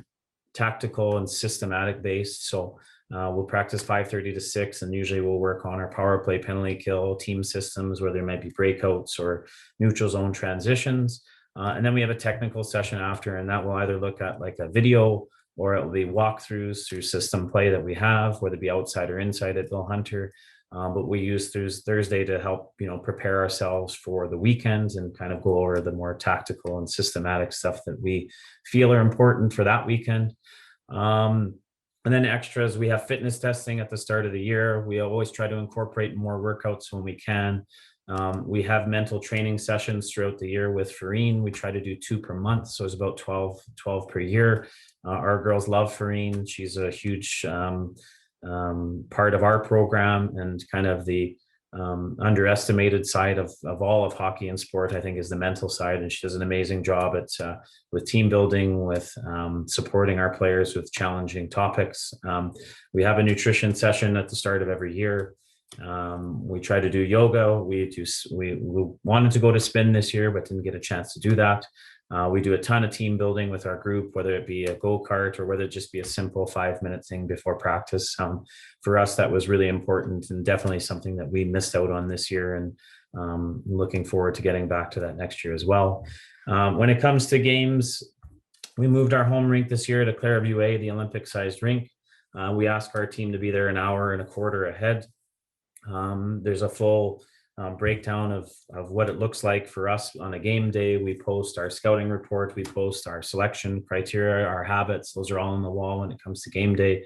tactical and systematic based. So we'll practice 5:30 to 6, and usually we'll work on our power play, penalty kill, team systems, where there might be breakouts or neutral zone transitions. And then we have a technical session after, and that will either look at like a video, or it will be walkthroughs through system play that we have, whether it be outside or inside at Bill Hunter. But we use Thursday to help, prepare ourselves for the weekends and kind of go over the more tactical and systematic stuff that we feel are important for that weekend. And then extras, we have fitness testing at the start of the year. We always try to incorporate more workouts when we can. We have mental training sessions throughout the year with Farine. We try to do 2 per month, so it's about 12 per year. Our girls love Farine. She's a huge part of our program, and kind of the underestimated side of all of hockey and sport, I think, is the mental side. And she does an amazing job at with team building, with supporting our players with challenging topics. We have a nutrition session at the start of every year. We try to do yoga. We wanted to go to spin this year, but didn't get a chance to do that. We do a ton of team building with our group, whether it be a go-kart or whether it just be a simple 5-minute thing before practice. For us, that was really important, and definitely something that we missed out on this year, and looking forward to getting back to that next year as well. When it comes to games, we moved our home rink this year to Clairview A, the Olympic-sized rink. We ask our team to be there an hour and a quarter ahead. There's a full breakdown of what it looks like for us on a game day. We post our scouting report, we post our selection criteria, our habits. Those are all on the wall when it comes to game day.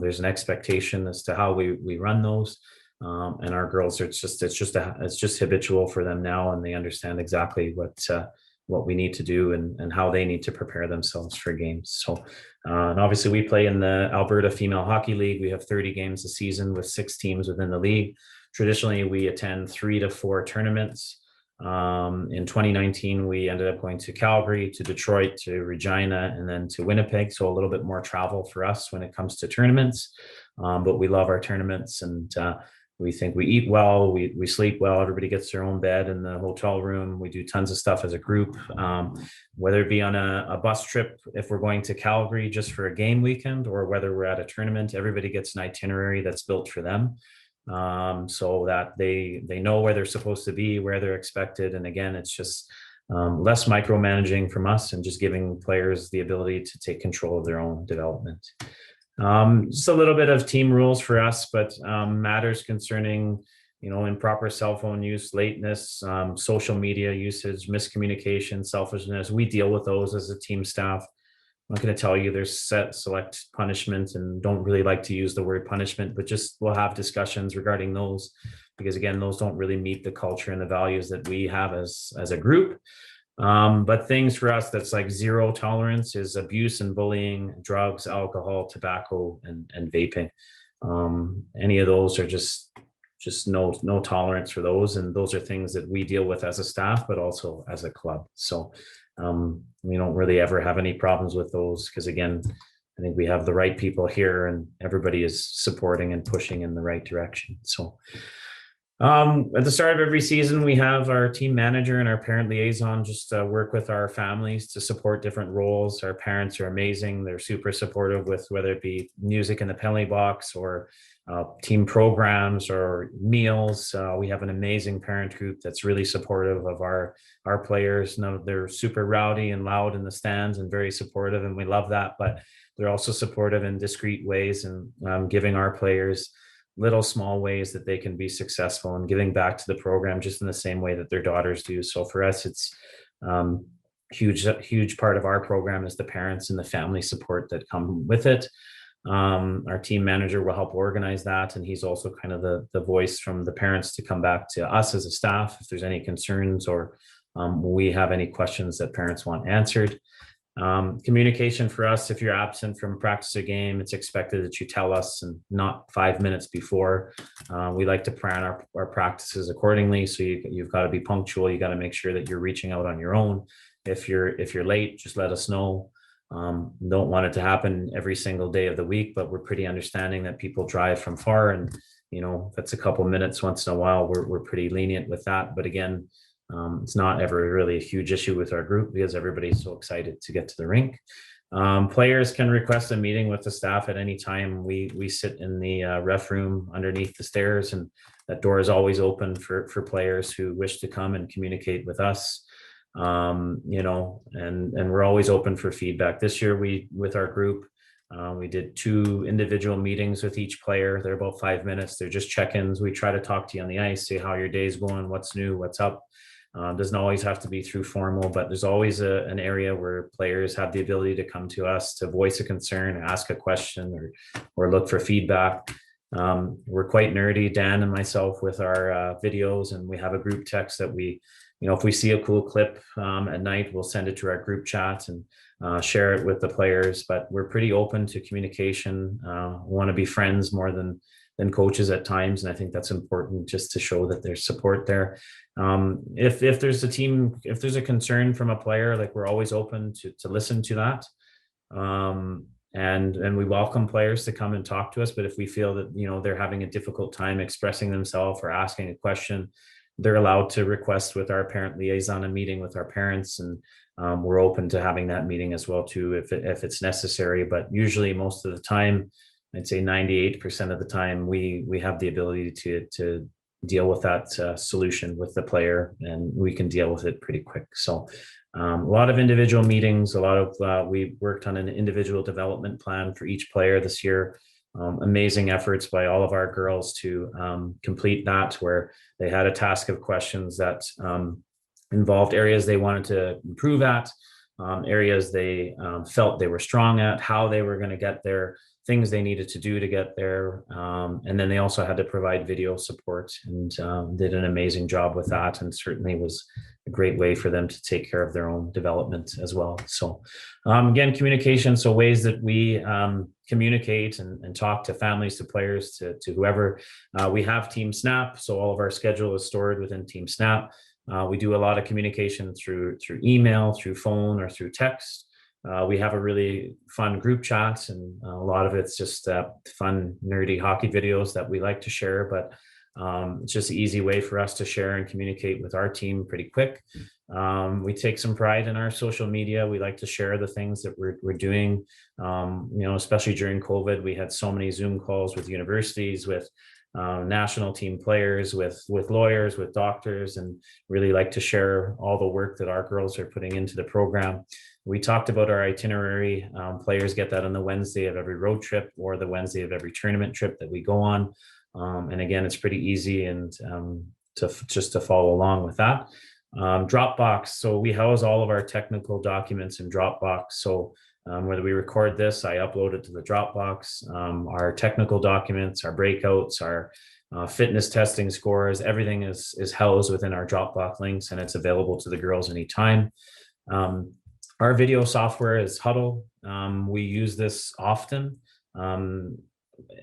There's an expectation as to how we run those, and our girls are, it's just habitual for them now, and they understand exactly what we need to do and how they need to prepare themselves for games. So, and obviously we play in the Alberta Female Hockey League. We have 30 games a season with 6 teams within the league. Traditionally, we attend 3 to 4 tournaments. In 2019, we ended up going to Calgary, to Detroit, to Regina, and then to Winnipeg. So a little bit more travel for us when it comes to tournaments. But we love our tournaments, and we think we eat well, we sleep well, everybody gets their own bed in the hotel room. We do tons of stuff as a group, whether it be on a bus trip, if we're going to Calgary just for a game weekend, or whether we're at a tournament, everybody gets an itinerary that's built for them. So that they know where they're supposed to be, where they're expected. And again, it's just less micromanaging from us, and just giving players the ability to take control of their own development. Just a little bit of team rules for us, but matters concerning improper cell phone use, lateness, social media usage, miscommunication, selfishness. We deal with those as a team staff. I'm not going to tell you there's select punishment, and don't really like to use the word punishment, but just we'll have discussions regarding those, because again, those don't really meet the culture and the values that we have as a group. But things for us that's like zero tolerance is abuse and bullying, drugs, alcohol, tobacco, and vaping. Any of those are just no tolerance for those, and those are things that we deal with as a staff, but also as a club. So we don't really ever have any problems with those, because again, I think we have the right people here, and everybody is supporting and pushing in the right direction. So at the start of every season, we have our team manager and our parent liaison just work with our families to support different roles. Our parents are amazing. They're super supportive with whether it be music in the penalty box or team programs or meals. We have an amazing parent group that's really supportive of our players. Now, they're super rowdy and loud in the stands and very supportive, and we love that, but they're also supportive in discreet ways, and giving our players little small ways that they can be successful, and giving back to the program just in the same way that their daughters do. So for us, it's huge part of our program is the parents and the family support that come with it. Our team manager will help organize that, and he's also kind of the voice from the parents to come back to us as a staff if there's any concerns, or we have any questions that parents want answered. Communication for us, if you're absent from practice or game, it's expected that you tell us, and not 5 minutes before. We like to plan our practices accordingly, so you've got to be punctual. You got to make sure that you're reaching out on your own. If you're late, just let us know. Don't want it to happen every single day of the week, but we're pretty understanding that people drive from far, and that's a couple minutes once in a while. We're pretty lenient with that, but again, it's not ever really a huge issue with our group, because everybody's so excited to get to the rink. Players can request a meeting with the staff at any time. We sit in the ref room underneath the stairs, and that door is always open for players who wish to come and communicate with us. And we're always open for feedback. This year, with our group, we did 2 individual meetings with each player. They're about 5 minutes. They're just check-ins. We try to talk to you on the ice, see how your day's going, what's new, what's up. Doesn't always have to be through formal, but there's always an area where players have the ability to come to us to voice a concern, ask a question, or look for feedback. We're quite nerdy, Dan and myself, with our videos, and we have a group text that if we see a cool clip at night, we'll send it to our group chat and share it with the players. But we're pretty open to communication. We want to be friends more than coaches at times, and I think that's important, just to show that there's support there. If there's a concern from a player, like, we're always open to listen to that, and we welcome players to come and talk to us. But if we feel that they're having a difficult time expressing themselves or asking a question, they're allowed to request with our parent liaison a meeting with our parents, and we're open to having that meeting as well too, if it's necessary. But usually, most of the time, I'd say 98% of the time, we have the ability to deal with that solution with the player, and we can deal with it pretty quick. So a lot of individual meetings, we worked on an individual development plan for each player this year. Amazing efforts by all of our girls to complete that, where they had a task of questions that involved areas they wanted to improve at, areas they felt they were strong at, how they were going to get there, things they needed to do to get there. And then they also had to provide video support, and did an amazing job with that, and certainly was a great way for them to take care of their own development as well. So again, communication, so ways that we communicate and talk to families, to players, to whoever. We have Team Snap, so all of our schedule is stored within Team Snap. We do a lot of communication through email, through phone, or through text. We have a really fun group chat, and a lot of it's just fun, nerdy hockey videos that we like to share, but it's just an easy way for us to share and communicate with our team pretty quick. We take some pride in our social media. We like to share the things that we're doing, especially during COVID. We had so many Zoom calls with universities, with national team players, with lawyers, with doctors, and really like to share all the work that our girls are putting into the program. We talked about our itinerary. Players get that on the Wednesday of every road trip or the Wednesday of every tournament trip that we go on. And again, it's pretty easy and just to follow along with that. Dropbox. So we house all of our technical documents in Dropbox. So whether we record this, I upload it to the Dropbox. Our technical documents, our breakouts, our fitness testing scores, everything is housed within our Dropbox links, and it's available to the girls anytime. Our video software is Huddle. We use this often.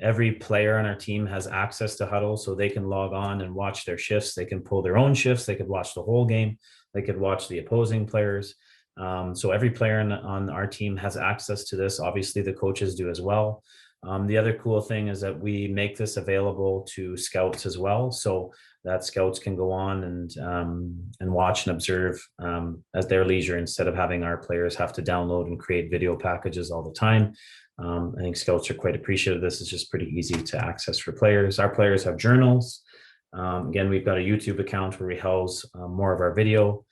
Every player on our team has access to Huddle, so they can log on and watch their shifts. They can pull their own shifts. They could watch the whole game. They could watch the opposing players. So every player on our team has access to this. Obviously, the coaches do as well. The other cool thing is that we make this available to scouts as well, so that scouts can go on and watch and observe at their leisure, instead of having our players have to download and create video packages all the time. I think scouts are quite appreciative. This is just pretty easy to access for players. Our players have journals. Again, we've got a YouTube account where we house more of our video.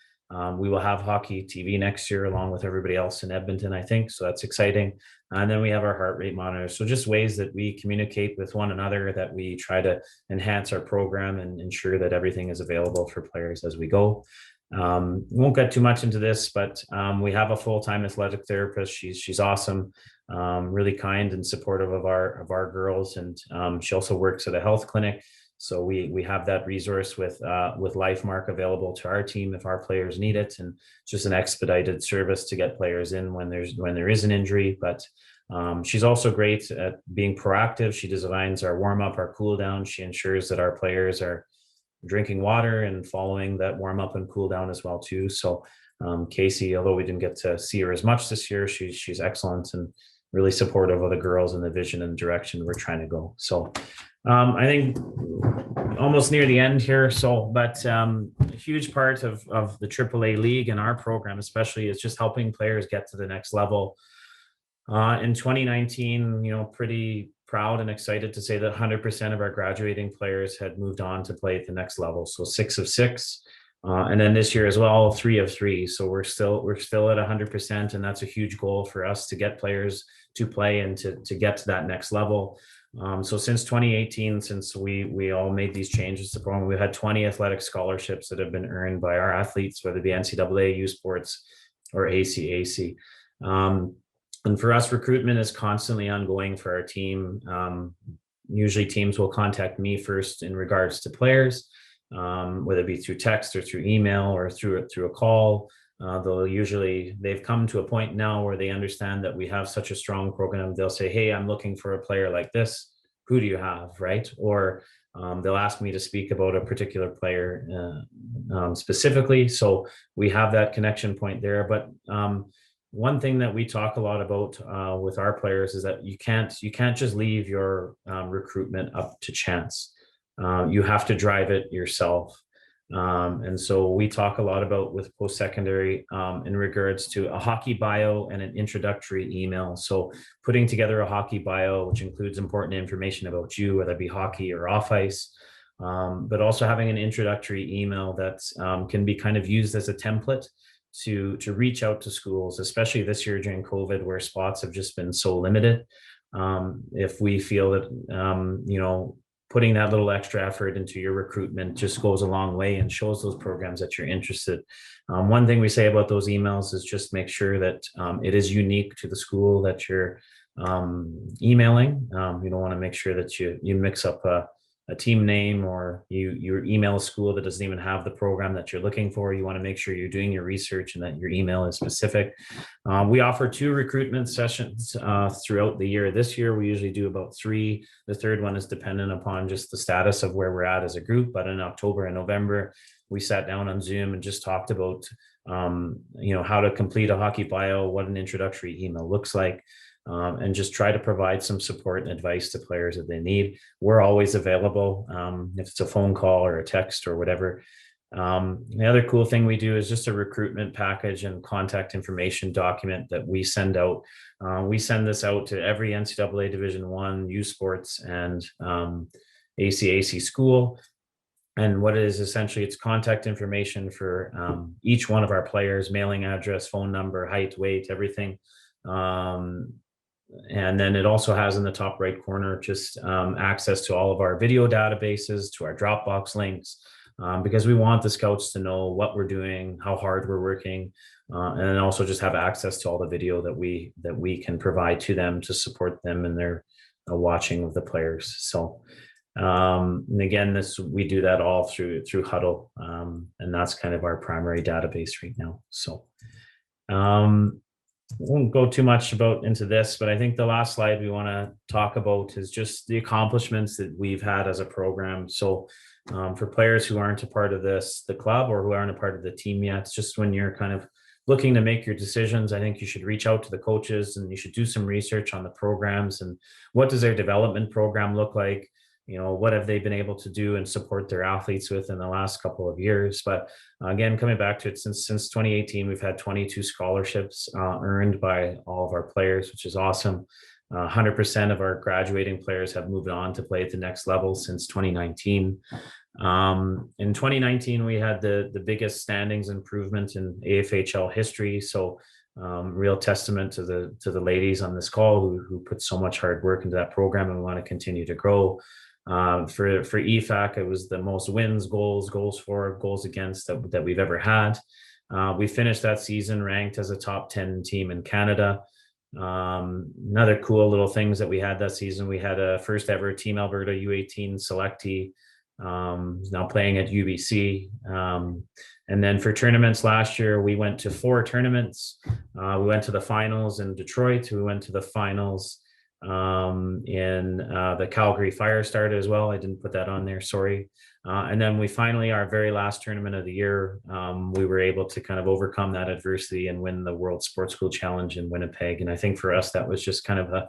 We will have hockey TV next year along with everybody else in Edmonton, I think. So that's exciting. And then we have our heart rate monitor. So just ways that we communicate with one another, that we try to enhance our program and ensure that everything is available for players as we go. Won't get too much into this, but we have a full-time athletic therapist. She's awesome, really kind and supportive of our girls. And she also works at a health clinic. So we have that resource with LifeMark available to our team if our players need it, and it's just an expedited service to get players in when there is an injury. But she's also great at being proactive. She designs our warm up, our cool down. She ensures that our players are drinking water and following that warm up and cool down as well too. So Casey, although we didn't get to see her as much this year, she's excellent and really supportive of the girls and the vision and direction we're trying to go. So I think almost near the end here. But a huge part of the AAA league and our program especially is just helping players get to the next level. In 2019, pretty proud and excited to say that 100% of our graduating players had moved on to play at the next level. So 6 of 6. And then this year as well, 3 of 3. So we're still at 100%, and that's a huge goal for us, to get players to play and to get to that next level. So since 2018, since we all made these changes to the program, we've had 20 athletic scholarships that have been earned by our athletes, whether it be NCAA, U Sports, or ACAC. And for us, recruitment is constantly ongoing for our team. Usually teams will contact me first in regards to players, whether it be through text or through email or through a call. They've come to a point now where they understand that we have such a strong program. They'll say, hey, I'm looking for a player like this. Who do you have, right? Or they'll ask me to speak about a particular player specifically. So we have that connection point there. But one thing that we talk a lot about with our players is that you can't just leave your recruitment up to chance. You have to drive it yourself. And so we talk a lot about with post-secondary in regards to a hockey bio and an introductory email. So putting together a hockey bio, which includes important information about you, whether it be hockey or off ice, but also having an introductory email that can be kind of used as a template to reach out to schools, especially this year during COVID, where spots have just been so limited. If we feel that, putting that little extra effort into your recruitment just goes a long way and shows those programs that you're interested. One thing we say about those emails is just make sure that it is unique to the school that you're emailing. You don't want to make sure that you mix up a team name, or you email a school that doesn't even have the program that you're looking for. You want to make sure you're doing your research and that your email is specific. We offer 2 recruitment sessions throughout the year. This year, we usually do about 3. The third one is dependent upon just the status of where we're at as a group. But in October and November, we sat down on Zoom and just talked about, how to complete a hockey bio, what an introductory email looks like. And just try to provide some support and advice to players that they need. We're always available, if it's a phone call or a text or whatever. The other cool thing we do is just a recruitment package and contact information document that we send out. We send this out to every NCAA Division I, U Sports, and ACAC school. And what it is essentially, it's contact information for each one of our players, mailing address, phone number, height, weight, everything. And then it also has in the top right corner just access to all of our video databases, to our Dropbox links, because we want the scouts to know what we're doing, how hard we're working, and then also just have access to all the video that we can provide to them to support them in their watching of the players. So, and again, we do that all through Huddle, and that's kind of our primary database right now. So. Won't go too much into this, but I think the last slide we want to talk about is just the accomplishments that we've had as a program. So for players who aren't a part of the club, or who aren't a part of the team yet, it's just when you're kind of looking to make your decisions, I think you should reach out to the coaches and you should do some research on the programs and what does their development program look like? What have they been able to do and support their athletes with in the last couple of years? But again, coming back to it, since 2018, we've had 22 scholarships earned by all of our players, which is awesome. 100% of our graduating players have moved on to play at the next level since 2019. In 2019, we had the biggest standings improvement in AFHL history. So real testament to the ladies on this call who put so much hard work into that program, and we want to continue to grow. For EFAC, it was the most wins, goals for, goals against that we've ever had. We finished that season ranked as a top 10 team in Canada. Another cool little things that we had that season, we had a first ever Team Alberta U18 selectee, now playing at UBC. And then for tournaments last year, we went to 4 tournaments. We went to the finals in Detroit. We went to the finals in the Calgary Fire Start as well. I didn't put that on there, sorry. And then we finally, our very last tournament of the year, we were able to kind of overcome that adversity and win the World Sports School Challenge in Winnipeg. And I think for us, that was just kind of a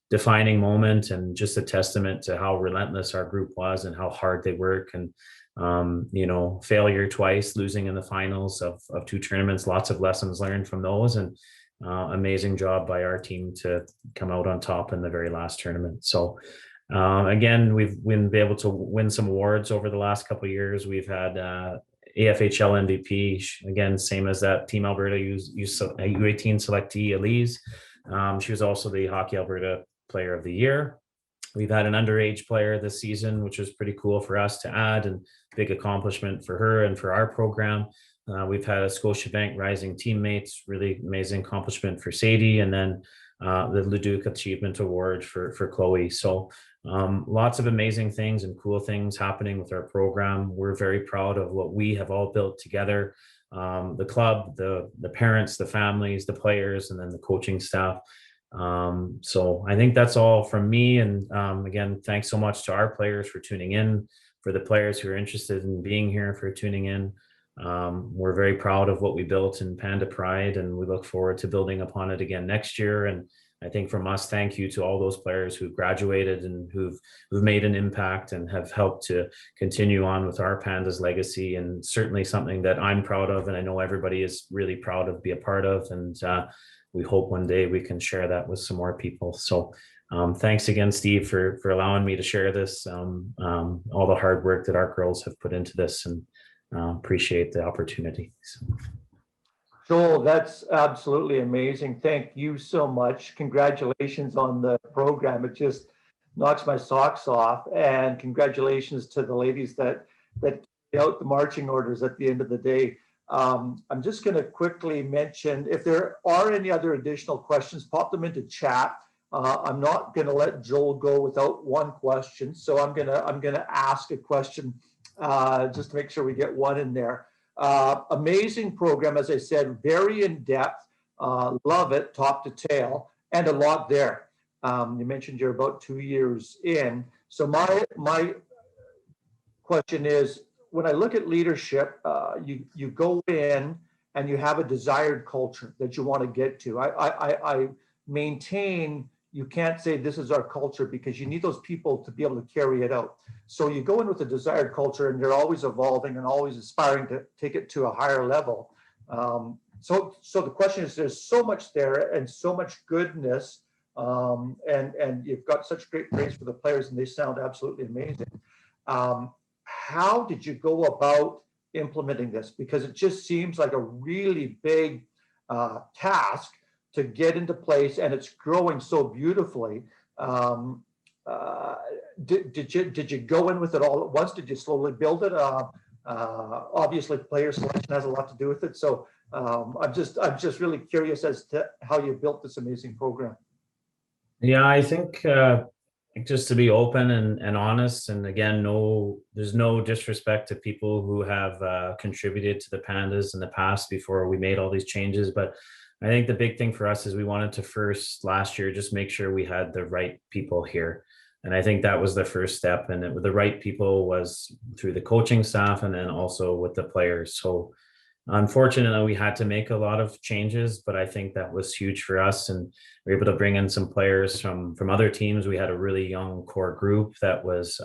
defining moment and just a testament to how relentless our group was and how hard they work. And failure twice, losing in the finals of 2 tournaments, lots of lessons learned from those, and amazing job by our team to come out on top in the very last tournament. So again, we've been able to win some awards over the last couple of years. We've had AFHL MVP, again, same as that Team Alberta U18 selectee, Elise. She was also the Hockey Alberta Player of the Year. We've had an underage player this season, which was pretty cool for us to add, and big accomplishment for her and for our program. We've had a Scotiabank Rising Teammates, really amazing accomplishment for Sadie, and then the Leduc Achievement Award for Chloe. So lots of amazing things and cool things happening with our program. We're very proud of what we have all built together. The club, the parents, the families, the players, and then the coaching staff. So I think that's all from me. And again, thanks so much to our players for tuning in, for the players who are interested in being here for tuning in. We're very proud of what we built in Panda Pride, and we look forward to building upon it again next year. And I think from us, thank you to all those players who've graduated and who've made an impact and have helped to continue on with our Pandas legacy, and certainly something that I'm proud of, and I know everybody is really proud of, be a part of, and we hope one day we can share that with some more people. So thanks again, Steve, for allowing me to share this, all the hard work that our girls have put into this, and appreciate the opportunity. So. Joel, that's absolutely amazing. Thank you so much. Congratulations on the program. It just knocks my socks off. And congratulations to the ladies that out the marching orders at the end of the day. I'm just going to quickly mention, if there are any other additional questions, pop them into chat. I'm not going to let Joel go without one question. So I'm going to ask a question just to make sure we get one in there. Amazing program, as I said, very in-depth, love it, top to tail, and a lot there. You mentioned you're about 2 years in. So my question is, when I look at leadership, you go in and you have a desired culture that you want to get to. I maintain you can't say this is our culture, because you need those people to be able to carry it out. So you go in with a desired culture, and you're always evolving and always aspiring to take it to a higher level. So the question is, there's so much there and so much goodness, and you've got such great praise for the players, and they sound absolutely amazing. How did you go about implementing this? Because it just seems like a really big task to get into place, and it's growing so beautifully. Did you go in with it all at once? Did you slowly build it? Obviously, player selection has a lot to do with it. So I'm just really curious as to how you built this amazing program. Yeah, I think just to be open and honest, and again, there's no disrespect to people who have contributed to the Pandas in the past before we made all these changes. But I think the big thing for us is we wanted to first last year just make sure we had the right people here. And I think that was the first step. And the right people was through the coaching staff and then also with the players. So unfortunately, we had to make a lot of changes, but I think that was huge for us. And we were able to bring in some players from other teams. We had a really young core group that was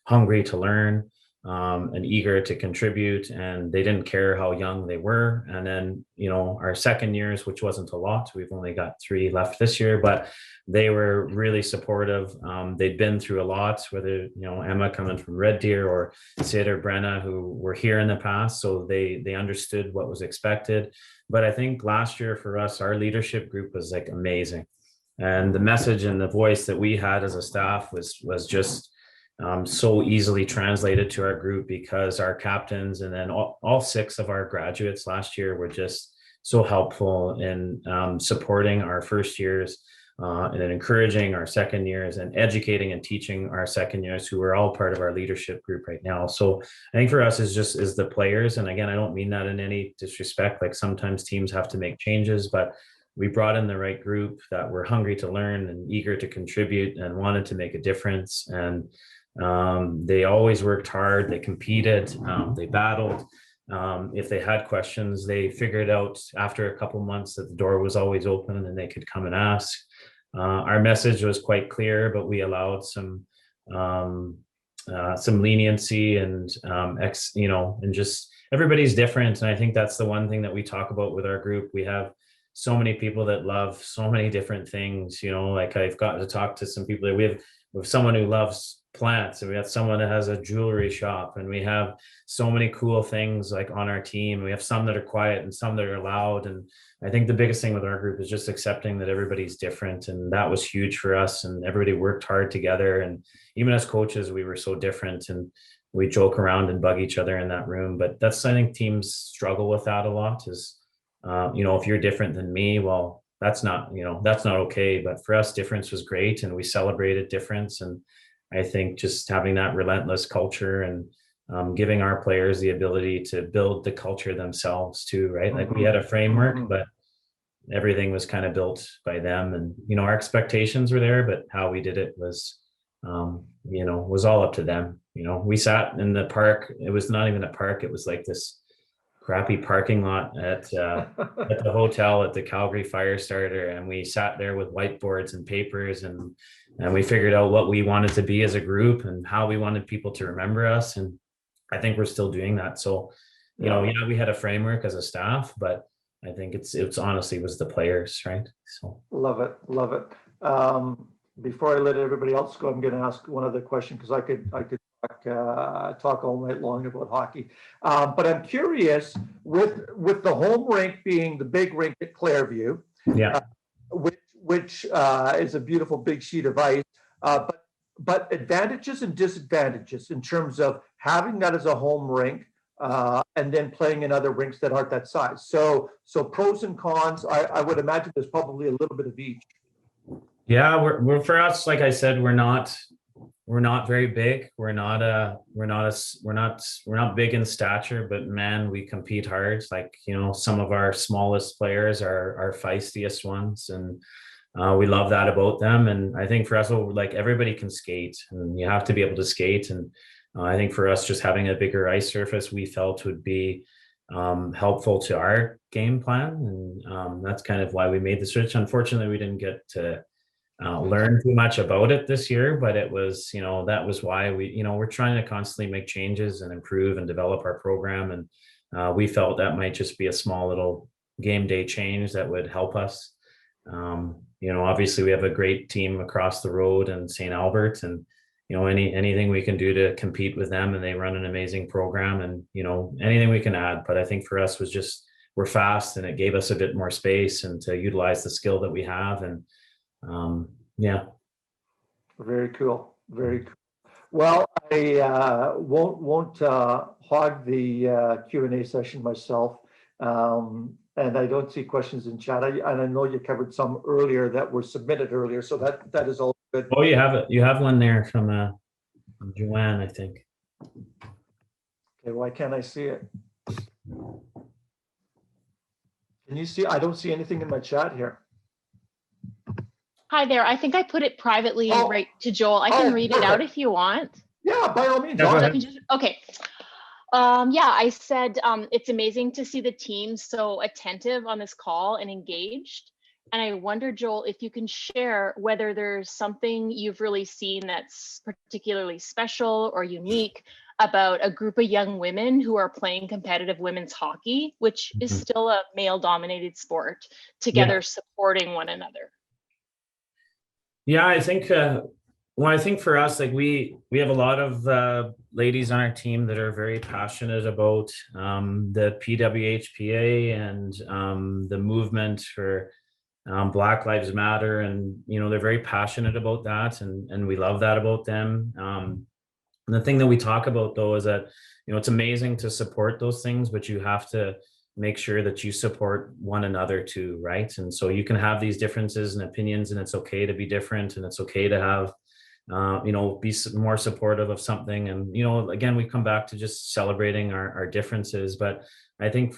hungry to learn and eager to contribute, and they didn't care how young they were. And then, our second years, which wasn't a lot, we've only got 3 left this year, but they were really supportive. They'd been through a lot, whether, Emma coming from Red Deer or Sid or Brenna, who were here in the past. So they understood what was expected. But I think last year for us, our leadership group was like amazing. And the message and the voice that we had as a staff was just so easily translated to our group, because our captains and then all 6 of our graduates last year were just so helpful in supporting our first years and then encouraging our second years and educating and teaching our second years, who are all part of our leadership group right now. So I think for us is the players. And again, I don't mean that in any disrespect. Like sometimes teams have to make changes, but we brought in the right group that were hungry to learn and eager to contribute and wanted to make a difference. And they always worked hard. They competed. They battled. If they had questions, they figured out after a couple months that the door was always open and they could come and ask. Our message was quite clear, but we allowed some leniency and and just everybody's different. And I think that's the one thing that we talk about with our group. We have so many people that love so many different things. Like I've gotten to talk to some people. We have someone who loves plants, and we have someone that has a jewelry shop, and we have so many cool things like on our team. We have some that are quiet and some that are loud. And I think the biggest thing with our group is just accepting that everybody's different, and that was huge for us. And everybody worked hard together, and even as coaches we were so different, and we joke around and bug each other in that room. But I think teams struggle with that a lot, is if you're different than me, well, that's not okay. But for us, difference was great, and we celebrated difference. And I think just having that relentless culture and giving our players the ability to build the culture themselves too, right? Like we had a framework, but everything was kind of built by them. And, our expectations were there, but how we did it was, was all up to them. We sat in the park. It was not even a park. It was like this crappy parking lot at the hotel at the Calgary Fire Starter, and we sat there with whiteboards and papers, and we figured out what we wanted to be as a group and how we wanted people to remember us. And I think we're still doing that. So we had a framework as a staff, but I think it's honestly was the players, right? So love it. Before I let everybody else go, I'm going to ask one other question, because I could talk all night long about hockey. But I'm curious, with the home rink being the big rink at Clairview, which is a beautiful big sheet of ice, but advantages and disadvantages in terms of having that as a home rink and then playing in other rinks that aren't that size. So pros and cons. I would imagine there's probably a little bit of each. Yeah, we're for us, like I said, we're not very big. We're not big in stature, but man, we compete hard. Like, some of our smallest players are our feistiest ones, and we love that about them. And I think for us, like, everybody can skate, and you have to be able to skate. And I think for us, just having a bigger ice surface, we felt would be helpful to our game plan. And that's kind of why we made the switch. Unfortunately, we didn't get to learn too much about it this year, but it was, that was why we're trying to constantly make changes and improve and develop our program. And we felt that might just be a small little game day change that would help us. Obviously we have a great team across the road in St. Albert, and, anything we can do to compete with them, and they run an amazing program, and, anything we can add. But I think for us was just we're fast, and it gave us a bit more space and to utilize the skill that we have. And yeah. Very cool. Very cool. Well, I won't hog the Q&A session myself, and I don't see questions in chat. And I know you covered some earlier that were submitted earlier, so that is all good. Oh, you have it. You have one there from Joanne, I think. Okay, why can't I see it? Can you see? I don't see anything in my chat here. Hi there. I think I put it privately right to Joel. I can read it out if you want. Yeah, by all means. Okay. Yeah, I said it's amazing to see the team so attentive on this call and engaged. And I wonder, Joel, if you can share whether there's something you've really seen that's particularly special or unique about a group of young women who are playing competitive women's hockey, which is still a male-dominated sport, together supporting one another. Yeah, I think I think for us, like we have a lot of ladies on our team that are very passionate about the PWHPA and the movement for Black Lives Matter, and they're very passionate about that, and we love that about them. And the thing that we talk about though is that it's amazing to support those things, but you have to make sure that you support one another too, right? And so you can have these differences and opinions, and it's okay to be different, and it's okay to have be more supportive of something. And again, we come back to just celebrating our differences. But I think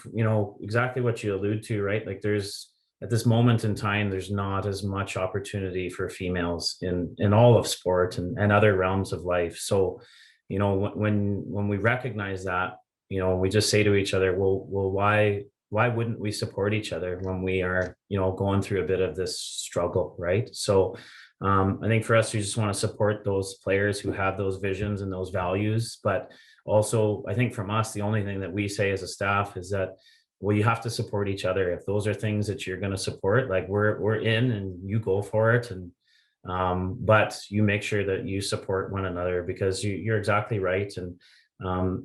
exactly what you allude to, right? Like there's, at this moment in time, there's not as much opportunity for females in all of sport and other realms of life. So when we recognize that, we just say to each other, well, why wouldn't we support each other when we are, going through a bit of this struggle, right? So I think for us, we just want to support those players who have those visions and those values. But also, I think from us, the only thing that we say as a staff is that, well, you have to support each other. If those are things that you're going to support, like we're in, and you go for it. And but you make sure that you support one another, because you're exactly right. And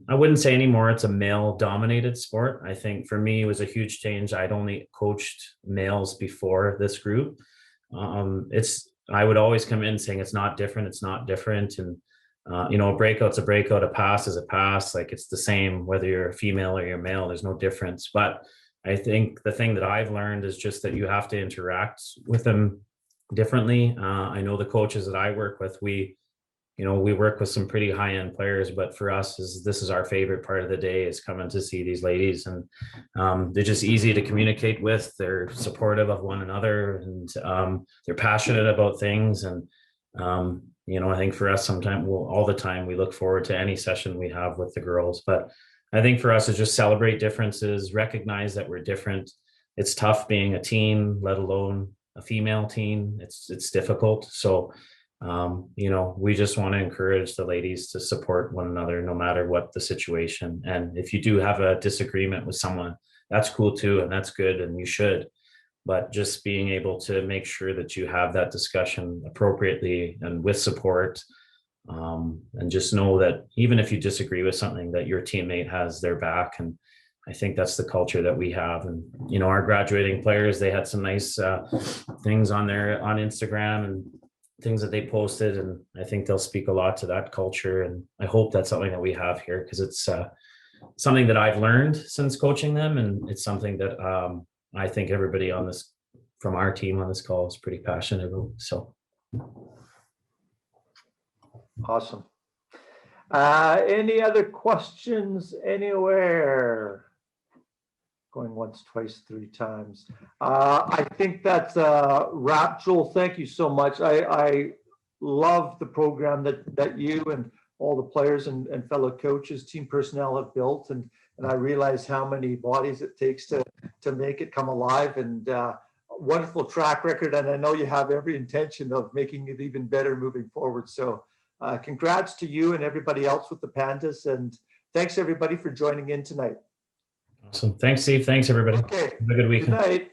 I wouldn't say anymore it's a male dominated sport. I think for me, it was a huge change. I'd only coached males before this group. I would always come in saying it's not different. It's not different. And a breakout's a breakout, a pass is a pass. Like it's the same, whether you're a female or you're male, there's no difference. But I think the thing that I've learned is just that you have to interact with them differently. I know the coaches that I work with, we work with some pretty high-end players, but for us, this is our favorite part of the day, is coming to see these ladies. And they're just easy to communicate with. They're supportive of one another, and they're passionate about things. And I think for us, sometimes, all the time, we look forward to any session we have with the girls. But I think for us, is just celebrate differences, recognize that we're different. It's tough being a team, let alone a female team. It's difficult. So we just want to encourage the ladies to support one another no matter what the situation. And if you do have a disagreement with someone, that's cool too, and that's good, and you should. But just being able to make sure that you have that discussion appropriately and with support, and just know that even if you disagree with something, that your teammate has their back. And I think that's the culture that we have. And our graduating players, they had some nice things on Instagram and things that they posted, and I think they'll speak a lot to that culture. And I hope that's something that we have here, because it's something that I've learned since coaching them, and it's something that I think everybody from our team on this call is pretty passionate about. So awesome. Any other questions anywhere? Going once, twice, three times. I think that's a wrap. Joel, thank you so much. I love the program that you and all the players and fellow coaches, team personnel have built, and I realize how many bodies it takes to make it come alive, and wonderful track record. And I know you have every intention of making it even better moving forward. So congrats to you and everybody else with the Pandas, and thanks everybody for joining in tonight. Awesome. Thanks, Steve. Thanks, everybody. Okay. Have a good weekend. Good night.